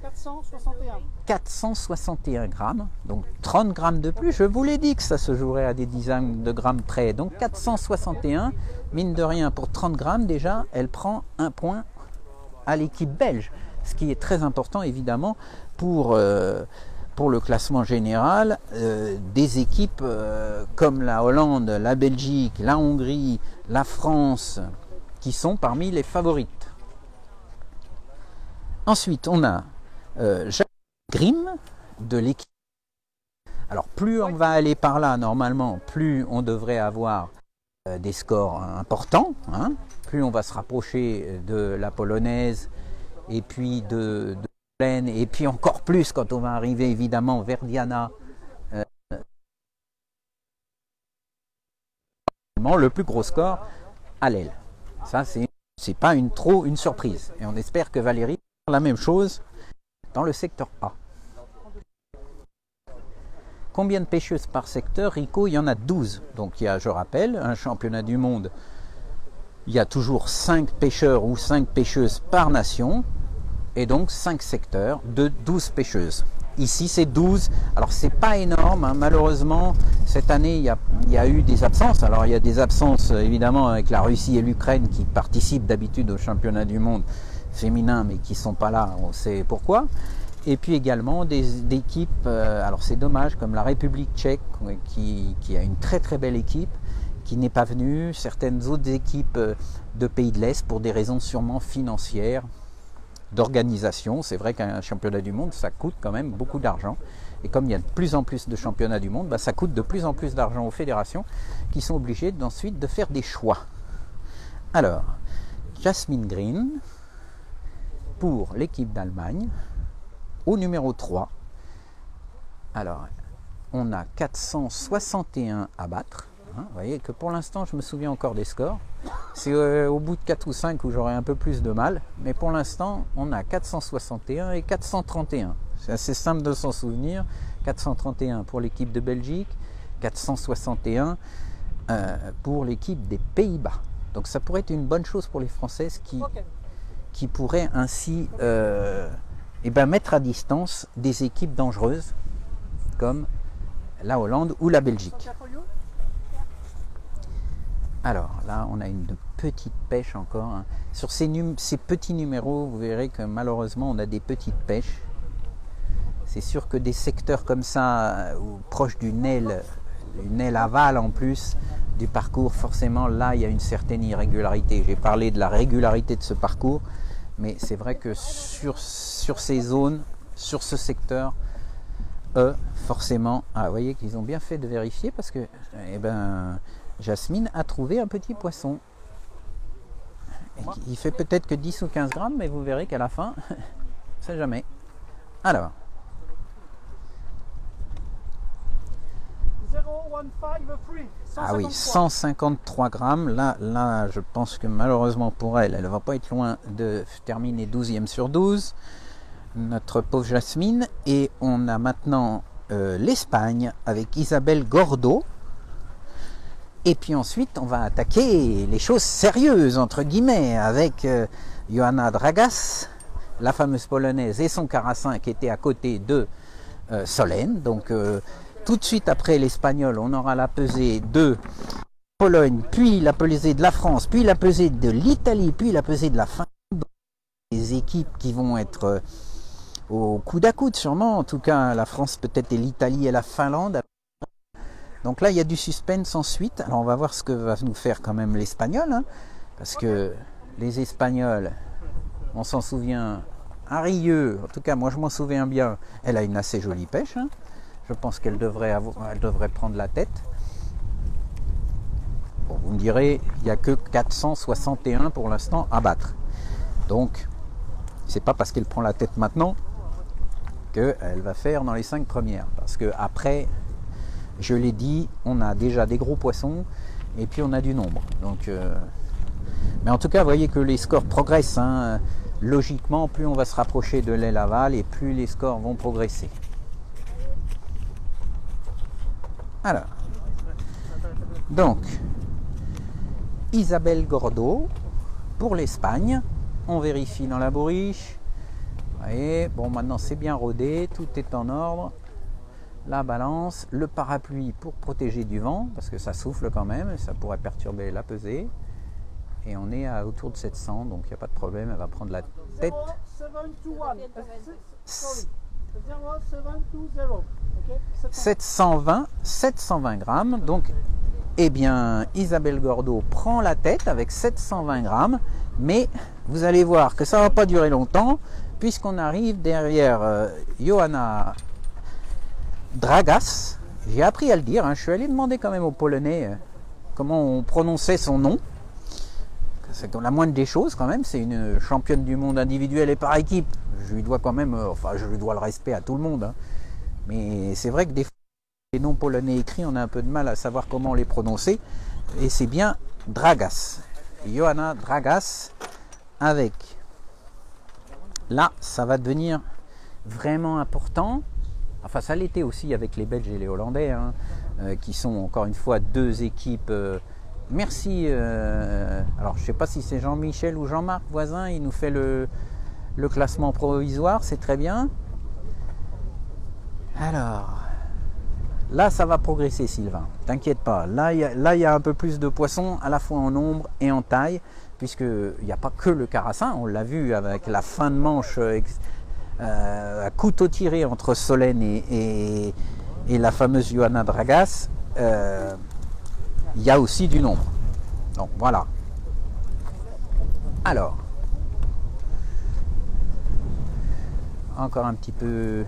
461. 461 grammes, donc 30 grammes de plus. Je vous l'ai dit que ça se jouerait à des dizaines de grammes près. Donc 461, mine de rien, pour 30 grammes déjà, elle prend un point à l'équipe belge. Ce qui est très important évidemment pour le classement général des équipes comme la Hollande, la Belgique, la Hongrie, la France, qui sont parmi les favorites. Ensuite, on a Jacques Grimm de l'équipe. Alors, plus on va aller par là, normalement, plus on devrait avoir des scores importants, hein, plus on va se rapprocher de la polonaise et puis de Solène, et puis encore plus quand on va arriver évidemment vers Diana. Le plus gros score à l'aile. Ça, c'est pas une surprise. Et on espère que Valérie va faire la même chose dans le secteur A. Combien de pêcheuses par secteur? Rico, il y en a 12. Donc il y a, je rappelle, un championnat du monde. Il y a toujours 5 pêcheurs ou 5 pêcheuses par nation. Et donc 5 secteurs de 12 pêcheuses. Ici c'est 12. Alors c'est pas énorme, hein. Malheureusement cette année il y a eu des absences. Alors il y a des absences évidemment avec la Russie et l'Ukraine qui participent d'habitude au championnat du monde féminin mais qui sont pas là, on sait pourquoi. Et puis également des équipes, alors c'est dommage, comme la République tchèque qui a une très belle équipe qui n'est pas venue, certaines autres équipes de pays de l'Est pour des raisons sûrement financières, d'organisation. C'est vrai qu'un championnat du monde ça coûte quand même beaucoup d'argent, et comme il y a de plus en plus de championnats du monde, ça coûte de plus en plus d'argent aux fédérations qui sont obligées ensuite de faire des choix. Alors Jasmine Green pour l'équipe d'Allemagne au numéro 3. Alors on a 461 à battre. Vous voyez que pour l'instant, je me souviens encore des scores. C'est au bout de 4 ou 5 où j'aurai un peu plus de mal. Mais pour l'instant, on a 461 et 431. C'est assez simple de s'en souvenir. 431 pour l'équipe de Belgique, 461 pour l'équipe des Pays-Bas. Donc ça pourrait être une bonne chose pour les Françaises qui pourraient ainsi mettre à distance des équipes dangereuses comme la Hollande ou la Belgique. Alors là, on a une petites pêches encore, hein. Sur ces petits numéros, vous verrez que malheureusement on a des petites pêches. C'est sûr que des secteurs comme ça, ou proches d'une aile aval en plus du parcours, forcément là il y a une certaine irrégularité. J'ai parlé de la régularité de ce parcours, mais c'est vrai que sur ces zones, sur ce secteur, forcément, vous voyez qu'ils ont bien fait de vérifier parce que Jasmine a trouvé un petit poisson. Il fait peut-être que 10 ou 15 grammes, mais vous verrez qu'à la fin, on sait jamais. Alors. 0,15 Ah oui, 153 grammes. Là, je pense que malheureusement pour elle, elle ne va pas être loin de terminer 12e sur 12. Notre pauvre Jasmine. Et on a maintenant l'Espagne avec Isabelle Gordo. Et puis ensuite, on va attaquer les choses sérieuses, entre guillemets, avec Johanna Dragas, la fameuse polonaise, et son carassin qui était à côté de Solène. Donc, tout de suite après l'espagnol, on aura la pesée de Pologne, puis la pesée de la France, puis la pesée de l'Italie, puis la pesée de la Finlande. Les équipes qui vont être au coude à coude, sûrement. En tout cas, la France peut-être et l'Italie et la Finlande. Donc là, il y a du suspense ensuite. Alors, on va voir ce que va nous faire quand même l'espagnol. Hein, parce que les Espagnols, on s'en souvient, à Rieux, en tout cas, moi je m'en souviens bien, elle a une assez jolie pêche. Hein. Je pense qu'elle devrait prendre la tête. Bon, vous me direz, il n'y a que 461 pour l'instant à battre. Donc, c'est pas parce qu'elle prend la tête maintenant qu'elle va faire dans les 5 premières. Parce que après, je l'ai dit, on a déjà des gros poissons et puis on a du nombre. Donc, mais en tout cas, vous voyez que les scores progressent. Hein. Logiquement, plus on va se rapprocher de l'aile aval et plus les scores vont progresser. Alors, donc, Isabelle Gordo pour l'Espagne. On vérifie dans la bourriche. Vous voyez, bon, maintenant c'est bien rodé, tout est en ordre. La balance, le parapluie pour protéger du vent, parce que ça souffle quand même, ça pourrait perturber la pesée. Et on est à autour de 700, donc il n'y a pas de problème, elle va prendre la tête. 720 grammes, donc eh bien Isabelle Gordo prend la tête avec 720 grammes, mais vous allez voir que ça ne va pas durer longtemps, puisqu'on arrive derrière Johanna Dragas. J'ai appris à le dire, hein. Je suis allé demander quand même aux Polonais comment on prononçait son nom. C'est la moindre des choses quand même, c'est une championne du monde individuelle et par équipe. Je lui dois quand même, je lui dois le respect à tout le monde. Hein. Mais c'est vrai que des fois, les noms polonais écrits, on a un peu de mal à savoir comment les prononcer. Et c'est bien Dragas. Johanna Dragas avec... Là, ça va devenir vraiment important. Enfin, ça l'était aussi avec les Belges et les Hollandais, hein, qui sont encore une fois deux équipes... Merci. Alors, je ne sais pas si c'est Jean-Michel ou Jean-Marc Voisin, il nous fait le classement provisoire, c'est très bien. Alors, là, ça va progresser, Sylvain. T'inquiète pas. Là, il y a un peu plus de poissons, à la fois en nombre et en taille, puisqu'il n'y a pas que le carassin. On l'a vu avec la fin de manche à couteau tiré entre Solène et la fameuse Johanna Dragas. Il y a aussi du nombre. Donc voilà. Alors, encore un petit peu.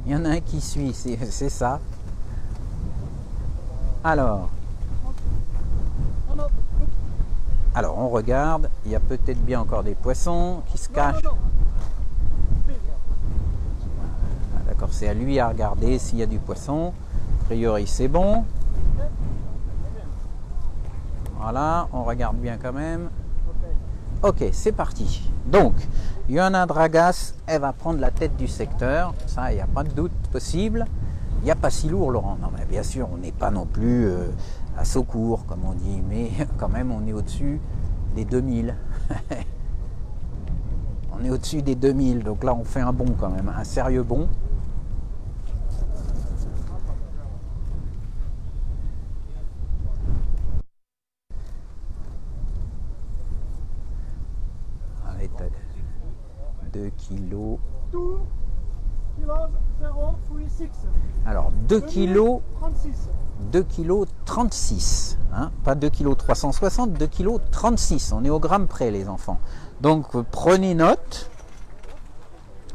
Il y en a un qui suit, c'est ça. Alors, on regarde. Il y a peut-être bien encore des poissons qui se cachent. Ah, d'accord, c'est à lui à regarder s'il y a du poisson. A priori, c'est bon. Voilà, on regarde bien quand même. Ok, c'est parti. Donc, Johanna Dragas, elle va prendre la tête du secteur. Ça, il n'y a pas de doute possible. Il n'y a pas si lourd, Laurent. Non, mais bien sûr, on n'est pas non plus à Saucourt, comme on dit. Mais quand même, on est au-dessus des 2000. On est au-dessus des 2000. Donc là, on fait un bond quand même. Un sérieux bond. 2 kilos. 2 kilos 0 puis 6. Alors 2 kilos 36. 2 kilos 36, hein, pas 2 kilos 360, 2 kilos 36, on est au gramme près les enfants. Donc prenez note,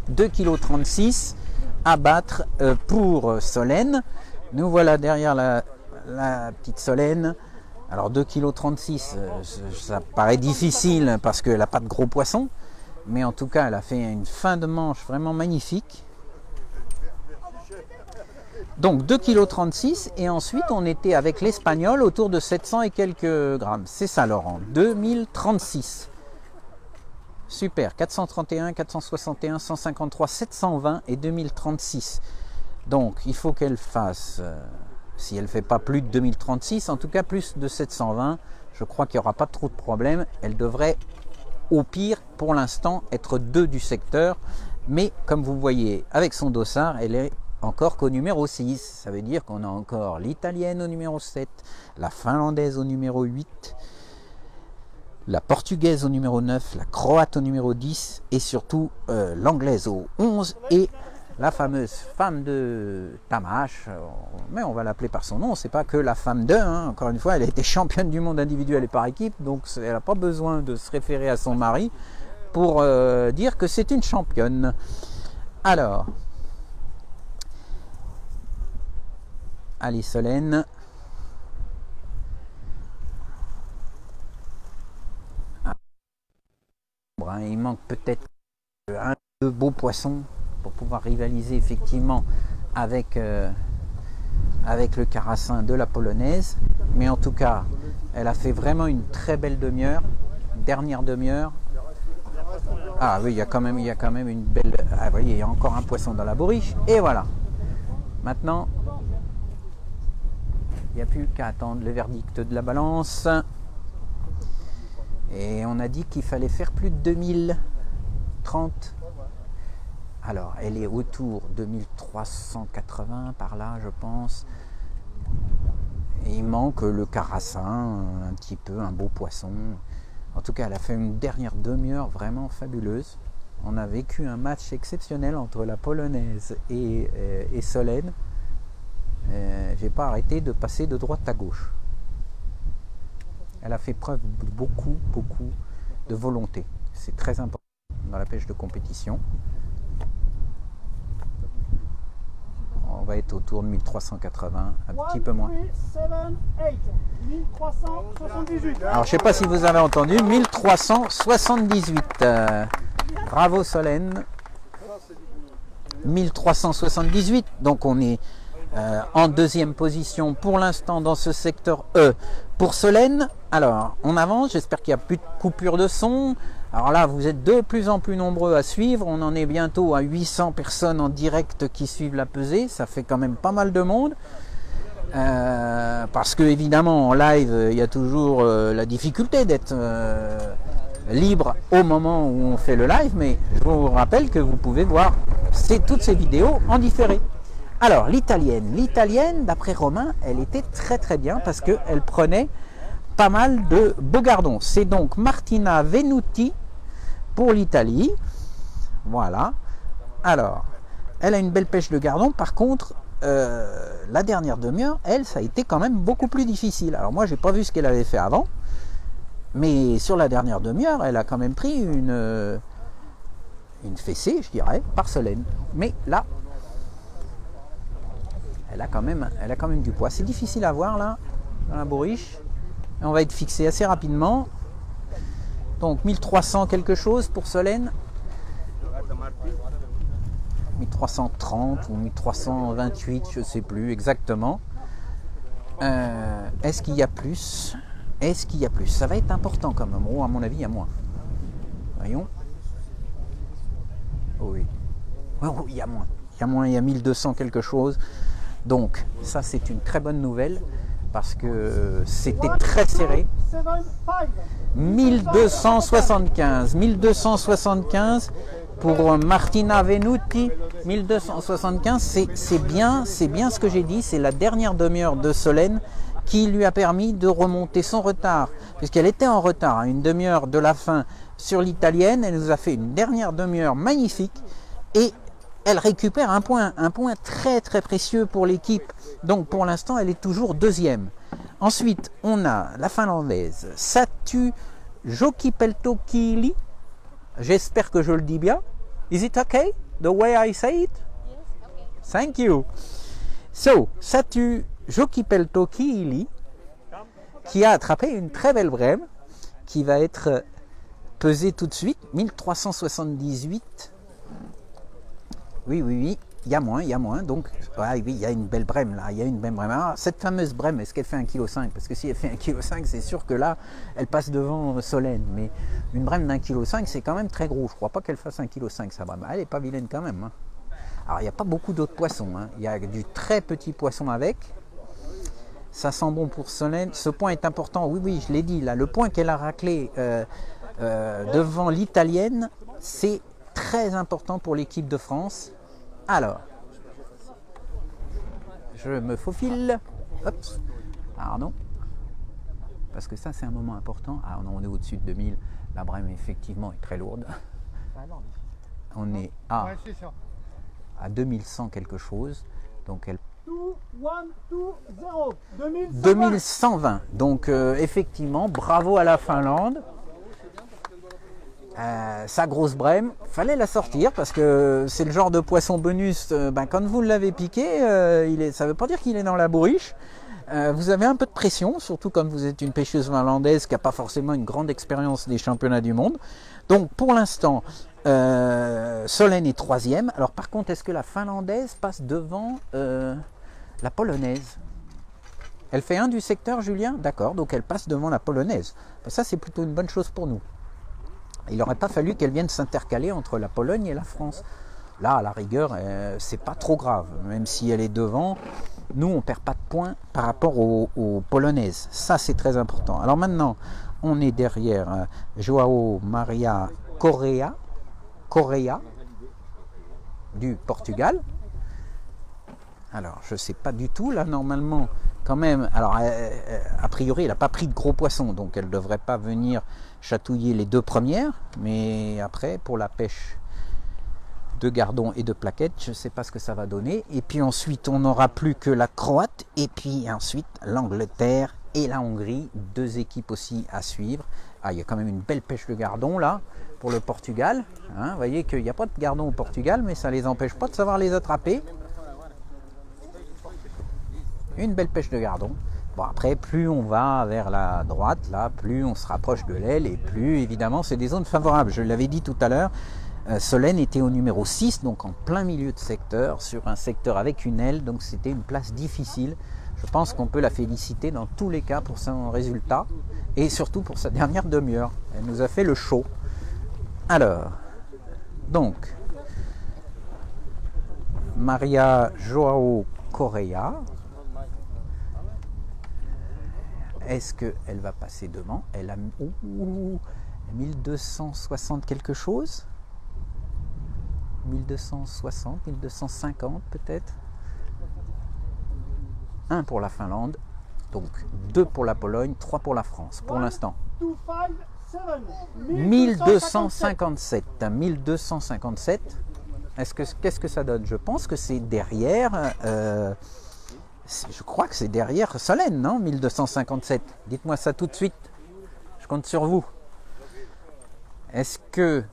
2 kilos 36 à battre pour Solène. Nous voilà derrière la petite Solène. Alors 2 kilos 36, ça paraît difficile parce qu'elle n'a pas de gros poissons, mais en tout cas elle a fait une fin de manche vraiment magnifique. Donc 2,36 kg et ensuite on était avec l'espagnol autour de 700 et quelques grammes. C'est ça Laurent, 2036. Super, 431, 461, 153, 720 et 2036. Donc il faut qu'elle fasse, si elle ne fait pas plus de 2036, en tout cas plus de 720. Je crois qu'il n'y aura pas trop de problème. Elle devrait au pire pour l'instant être 2 du secteur. Mais comme vous voyez avec son dossard, elle est encore qu'au numéro 6, ça veut dire qu'on a encore l'italienne au numéro 7, la finlandaise au numéro 8, la portugaise au numéro 9, la croate au numéro 10 et surtout l'anglaise au 11 et la fameuse femme de Tamash, mais on va l'appeler par son nom, c'est pas que la femme de, hein. Encore une fois elle a été championne du monde individuel et par équipe, donc elle n'a pas besoin de se référer à son mari pour dire que c'est une championne. Alors, allez Solène. Il manque peut-être un ou deux beaux poissons pour pouvoir rivaliser effectivement avec, avec le carassin de la polonaise. Mais en tout cas, elle a fait vraiment une très belle demi-heure. Dernière demi-heure. Ah oui, il y a quand même une belle... Ah, vous voyez, il y a encore un poisson dans la bourriche. Et voilà. Maintenant... il n'y a plus qu'à attendre le verdict de la balance. Et on a dit qu'il fallait faire plus de 2030. Alors, elle est autour de 1380 par là, je pense. Et il manque le carassin, un petit peu, un beau poisson. En tout cas, elle a fait une dernière demi-heure vraiment fabuleuse. On a vécu un match exceptionnel entre la polonaise et Solène. J'ai pas arrêté de passer de droite à gauche. Elle a fait preuve de beaucoup de volonté. C'est très important dans la pêche de compétition. On va être autour de 1380, un petit peu moins. 1378. Alors je sais pas si vous avez entendu, 1378. Bravo Solène. 1378. Donc on est en deuxième position pour l'instant dans ce secteur E pour Solène. Alors on avance, j'espère qu'il n'y a plus de coupure de son. Alors là vous êtes de plus en plus nombreux à suivre, on en est bientôt à 800 personnes en direct qui suivent la pesée, ça fait quand même pas mal de monde. Parce que évidemment en live il y a toujours la difficulté d'être libre au moment où on fait le live, mais je vous rappelle que vous pouvez voir toutes ces vidéos en différé. Alors l'italienne, d'après Romain, elle était très bien parce qu'elle prenait pas mal de beaux gardons. C'est donc Martina Venuti pour l'Italie. Voilà. Alors, elle a une belle pêche de gardons. Par contre, la dernière demi-heure, elle, ça a été quand même beaucoup plus difficile. Alors moi, j'ai pas vu ce qu'elle avait fait avant. Mais sur la dernière demi-heure, elle a quand même pris une fessée, je dirais, par Solène. Mais là, elle a quand même du poids. C'est difficile à voir là, dans la bourriche. Et on va être fixé assez rapidement. Donc 1300 quelque chose pour Solène. 1330 ou 1328, je ne sais plus exactement. Est-ce qu'il y a plus? Est-ce qu'il y a plus? Ça va être important quand même. Oh, à mon avis, il y a moins. Voyons. Oh oui. Oh, il y a moins. Il y a 1200 quelque chose. Donc, ça, c'est une très bonne nouvelle parce que c'était très serré. 1275 pour Martina Venuti. 1275, c'est bien ce que j'ai dit. C'est la dernière demi-heure de Solène qui lui a permis de remonter son retard, puisqu'elle était en retard à une demi-heure de la fin sur l'italienne. Elle nous a fait une dernière demi-heure magnifique et elle récupère un point très très précieux pour l'équipe. Donc pour l'instant, elle est toujours deuxième. Ensuite, on a la finlandaise Satu Jokipeltokili. J'espère que je le dis bien. Is it okay the way I say it? Yes, okay. Thank you. So, Satu Jokipeltokili, qui a attrapé une très belle brème, qui va être pesée tout de suite, 1378. Oui, il y a moins, donc ouais, oui, il y a une belle brème là, il y a une belle brème. Alors, cette fameuse brème, est-ce qu'elle fait 1,5 kg? Parce que si elle fait 1,5 kg, c'est sûr que là, elle passe devant Solène, mais une brème d'1,5 kg, c'est quand même très gros, je crois pas qu'elle fasse 1,5 kg sa brème, elle est pas vilaine quand même. Hein. Alors, il n'y a pas beaucoup d'autres poissons, hein. Il y a du très petit poisson avec, ça sent bon pour Solène, ce point est important, oui, je l'ai dit, là, le point qu'elle a raclé devant l'italienne, c'est très important pour l'équipe de France. Alors, je me faufile. Hop, pardon. Parce que ça, c'est un moment important. Ah non, on est au-dessus de 2000. La brème, effectivement, est très lourde. On est à 2100 quelque chose. Donc, elle 2, 1, 2, 0. 2120. Donc, effectivement, bravo à la Finlande. Sa grosse brème, fallait la sortir parce que c'est le genre de poisson bonus. Quand vous l'avez piqué, ça ne veut pas dire qu'il est dans la bourriche. Vous avez un peu de pression, surtout quand vous êtes une pêcheuse finlandaise qui n'a pas forcément une grande expérience des championnats du monde. Donc pour l'instant, Solène est troisième. Alors par contre, est-ce que la finlandaise passe devant la polonaise? Elle fait un du secteur, Julien? D'accord, donc elle passe devant la polonaise. Ça, c'est plutôt une bonne chose pour nous. Il n'aurait pas fallu qu'elle vienne s'intercaler entre la Pologne et la France. Là, à la rigueur, c'est pas trop grave. Même si elle est devant, nous, on ne perd pas de points par rapport aux Polonaises. Ça, c'est très important. Alors maintenant, on est derrière João Maria Correa du Portugal. Alors, je ne sais pas du tout. Là, normalement, quand même, alors, a priori, elle n'a pas pris de gros poissons. Donc, elle ne devrait pas venir chatouiller les deux premières, mais après pour la pêche de gardons et de plaquettes, je ne sais pas ce que ça va donner. Et puis ensuite on n'aura plus que la Croate et puis ensuite l'Angleterre et la Hongrie, deux équipes aussi à suivre. Ah, il y a quand même une belle pêche de gardons là pour le Portugal, hein, vous voyez qu'il n'y a pas de gardons au Portugal, mais ça ne les empêche pas de savoir les attraper. Une belle pêche de gardons. Bon, après, plus on va vers la droite, là, plus on se rapproche de l'aile et plus, évidemment, c'est des zones favorables. Je l'avais dit tout à l'heure, Solène était au numéro 6, donc en plein milieu de secteur, sur un secteur avec une aile, donc c'était une place difficile. Je pense qu'on peut la féliciter dans tous les cas pour son résultat et surtout pour sa dernière demi-heure. Elle nous a fait le show. Alors, donc, Maria João Correa. Est-ce qu'elle va passer devant? Elle a 1260 quelque chose, 1260, 1250 peut-être. 1 pour la Finlande, donc 2 pour la Pologne, 3 pour la France pour l'instant. 1257. 1257. Qu'est-ce que ça donne? Je pense que c'est derrière... je crois que c'est derrière Solène, non? 1257. Dites-moi ça tout de suite. Je compte sur vous. Est-ce que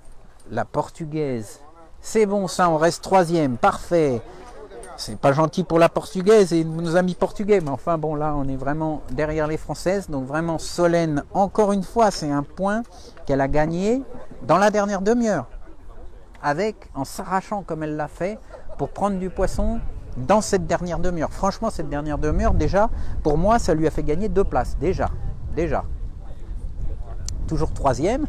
la portugaise... C'est bon, ça, on reste troisième. Parfait. C'est pas gentil pour la portugaise et nos amis portugais. Mais enfin, bon, là, on est vraiment derrière les françaises. Donc vraiment, Solène, encore une fois, c'est un point qu'elle a gagné dans la dernière demi-heure. En s'arrachant comme elle l'a fait pour prendre du poisson dans cette dernière demi-heure. Franchement, cette dernière demi-heure, déjà, pour moi, ça lui a fait gagner 2 places. Déjà. Toujours troisième.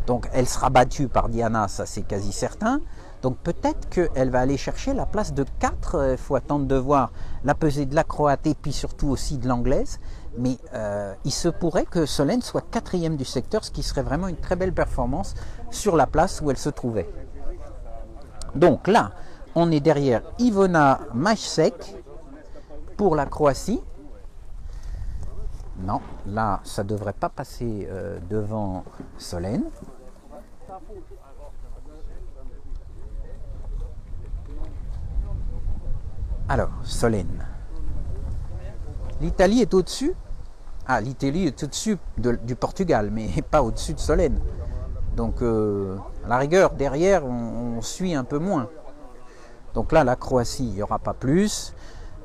Donc, elle sera battue par Diana, ça c'est quasi certain. Donc, peut-être qu'elle va aller chercher la place de 4. Il faut attendre de voir la pesée de la Croate et puis surtout aussi de l'Anglaise. Mais il se pourrait que Solène soit 4e du secteur, ce qui serait vraiment une très belle performance sur la place où elle se trouvait. Donc là, on est derrière Ivona Majsek pour la Croatie. Non, là, ça ne devrait pas passer devant Solène. Alors, Solène. L'Italie est au-dessus. Ah, l'Italie est au-dessus du Portugal, mais pas au-dessus de Solène. Donc, à la rigueur, derrière, on suit un peu moins. Donc là, la Croatie, il n'y aura pas plus.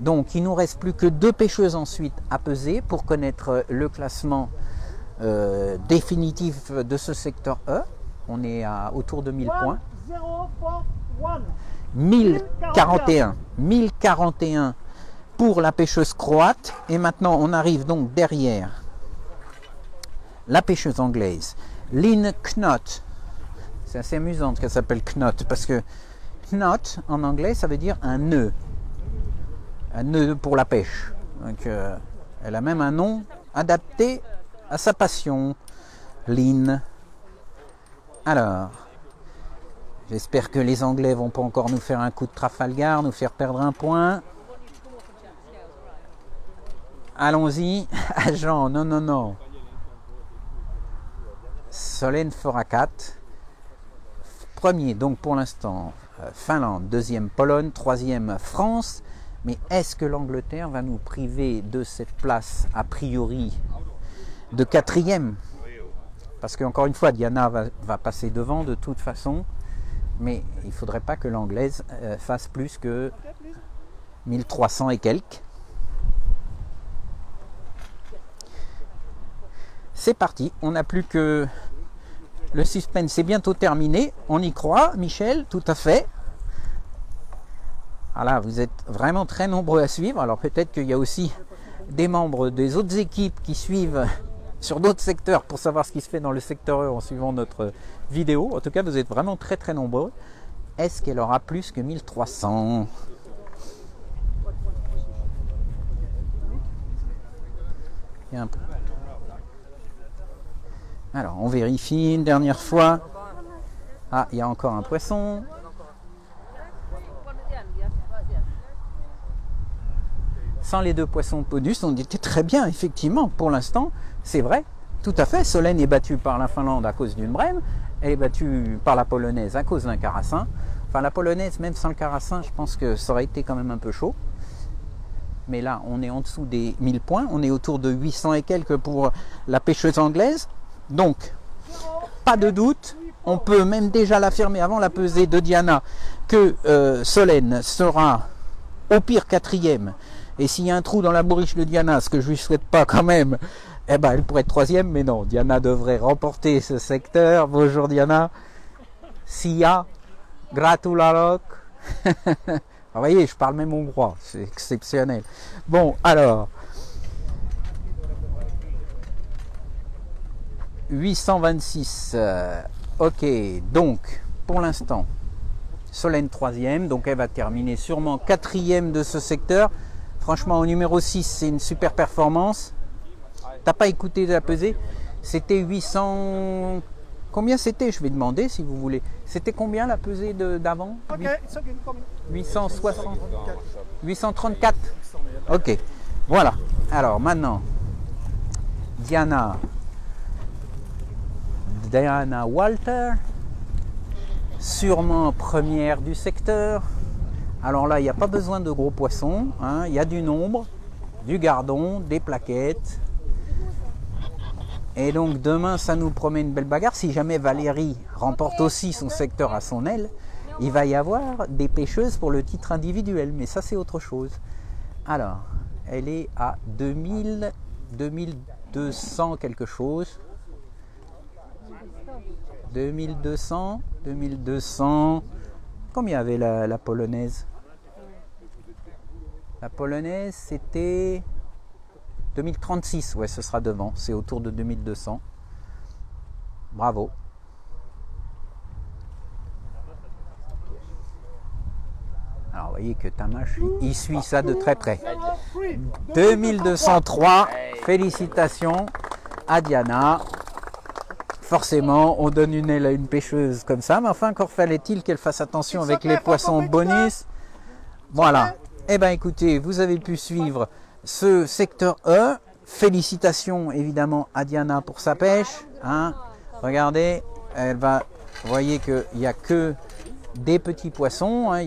Donc, il ne nous reste plus que 2 pêcheuses ensuite à peser pour connaître le classement définitif de ce secteur E. On est autour de 1000 points. 1041 pour la pêcheuse croate. Et maintenant, on arrive donc derrière la pêcheuse anglaise, Lynn Knott. C'est assez amusant qu'elle s'appelle Knott, parce que Knott, en anglais, ça veut dire un nœud. Un nœud pour la pêche. Donc, elle a même un nom adapté à sa passion, Lynn. Alors, j'espère que les Anglais vont pas encore nous faire un coup de Trafalgar, nous faire perdre un point. Allons-y, agent, non, non, non. Solène Forakat. Premier, donc pour l'instant, Finlande. Deuxième, Pologne. Troisième, France. Mais est-ce que l'Angleterre va nous priver de cette place, a priori, de quatrième? Parce qu'encore une fois, Diana va passer devant de toute façon. Mais il ne faudrait pas que l'Anglaise fasse plus que 1300 et quelques. C'est parti, on n'a plus que... Le suspense, c'est bientôt terminé. On y croit, Michel, tout à fait. Voilà, vous êtes vraiment très nombreux à suivre. Alors peut-être qu'il y a aussi des membres des autres équipes qui suivent sur d'autres secteurs pour savoir ce qui se fait dans le secteur E en suivant notre vidéo. En tout cas, vous êtes vraiment très très nombreux. Est-ce qu'elle aura plus que 1300? Il y a un peu. Alors, on vérifie une dernière fois. Ah, il y a encore un poisson. Sans les 2 poissons bonus, on était très bien, effectivement. Pour l'instant, c'est vrai. Tout à fait. Solène est battue par la Finlande à cause d'une brème. Elle est battue par la Polonaise à cause d'un carassin. Enfin, la Polonaise, même sans le carassin, je pense que ça aurait été quand même un peu chaud. Mais là, on est en dessous des 1000 points. On est autour de 800 et quelques pour la pêcheuse anglaise. Donc, pas de doute, on peut même déjà l'affirmer avant la pesée de Diana que Solène sera au pire quatrième. Et s'il y a un trou dans la bourriche de Diana, ce que je lui souhaite pas quand même, eh ben elle pourrait être troisième, mais non, Diana devrait remporter ce secteur. Bonjour Diana. Sia, gratulalok. Vous voyez, je parle même hongrois, c'est exceptionnel. Bon, alors... 826, ok, donc pour l'instant Solène troisième, donc elle va terminer sûrement quatrième de ce secteur. Franchement, au numéro 6, c'est une super performance. T'as pas écouté de la pesée? C'était 800... Combien c'était? Je vais demander si vous voulez. C'était combien la pesée d'avant? 860, 834. Ok, voilà. Alors maintenant, Diana Walter, sûrement première du secteur. Alors là, il n'y a pas besoin de gros poissons, hein. Il y a du nombre, du gardon, des plaquettes. Et donc demain, ça nous promet une belle bagarre. Si jamais Valérie remporte aussi son secteur à son aile, il va y avoir des pêcheuses pour le titre individuel. Mais ça, c'est autre chose. Alors, elle est à 2200 quelque chose. 2200. Combien avait la polonaise? La polonaise, c'était 2036. Ouais, ce sera devant. C'est autour de 2200. Bravo. Alors, vous voyez que Tamash, il suit ça de très près. 2203. Félicitations à Diana. Forcément, on donne une aile à une pêcheuse comme ça, mais enfin, encore fallait-il qu'elle fasse attention avec les poissons bonus. Voilà. Eh bien, écoutez, vous avez pu suivre ce secteur E. Félicitations, évidemment, à Diana pour sa pêche. Hein. Regardez, elle va Vous voyez qu'il n'y a que des petits poissons, hein. Il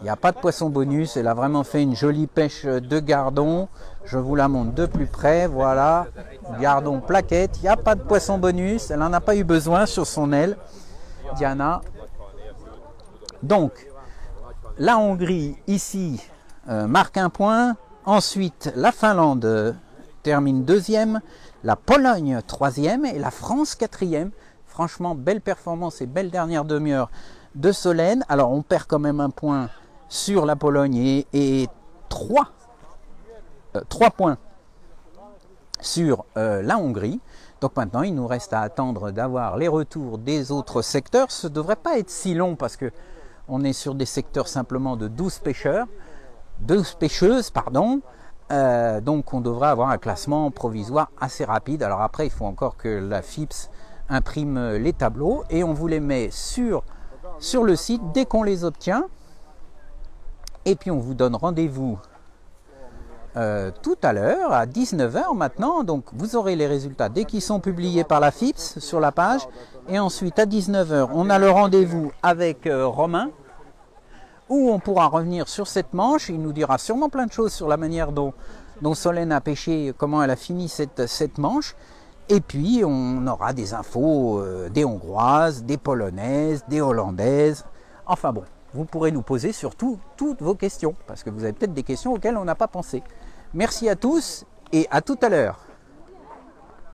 n'y a pas de poisson bonus. Elle a vraiment fait une jolie pêche de gardon. Je vous la montre de plus près. Voilà, gardon plaquette. Il n'y a pas de poisson bonus. Elle n'en a pas eu besoin sur son aile, Diana. Donc, la Hongrie, ici, marque un point. Ensuite, la Finlande termine deuxième. La Pologne, troisième. Et la France, quatrième. Franchement, belle performance et belle dernière demi-heure de Solène. Alors, on perd quand même un point sur la Pologne et 3 points sur la Hongrie. Donc maintenant, il nous reste à attendre d'avoir les retours des autres secteurs. Ce ne devrait pas être si long parce que on est sur des secteurs simplement de 12 pêcheurs, 12 pêcheuses, pardon. Donc on devrait avoir un classement provisoire assez rapide. Alors après, il faut encore que la FIPS imprime les tableaux et on vous les met sur le site dès qu'on les obtient. Et puis on vous donne rendez-vous tout à l'heure à 19 h maintenant. Donc vous aurez les résultats dès qu'ils sont publiés par la FIPS sur la page. Et ensuite à 19 h, on a le rendez-vous avec Romain où on pourra revenir sur cette manche. Il nous dira sûrement plein de choses sur la manière dont Solène a pêché, comment elle a fini cette manche. Et puis on aura des infos des Hongroises, des Polonaises, des Hollandaises. Enfin bon, vous pourrez nous poser surtout toutes vos questions, parce que vous avez peut-être des questions auxquelles on n'a pas pensé. Merci à tous et à tout à l'heure.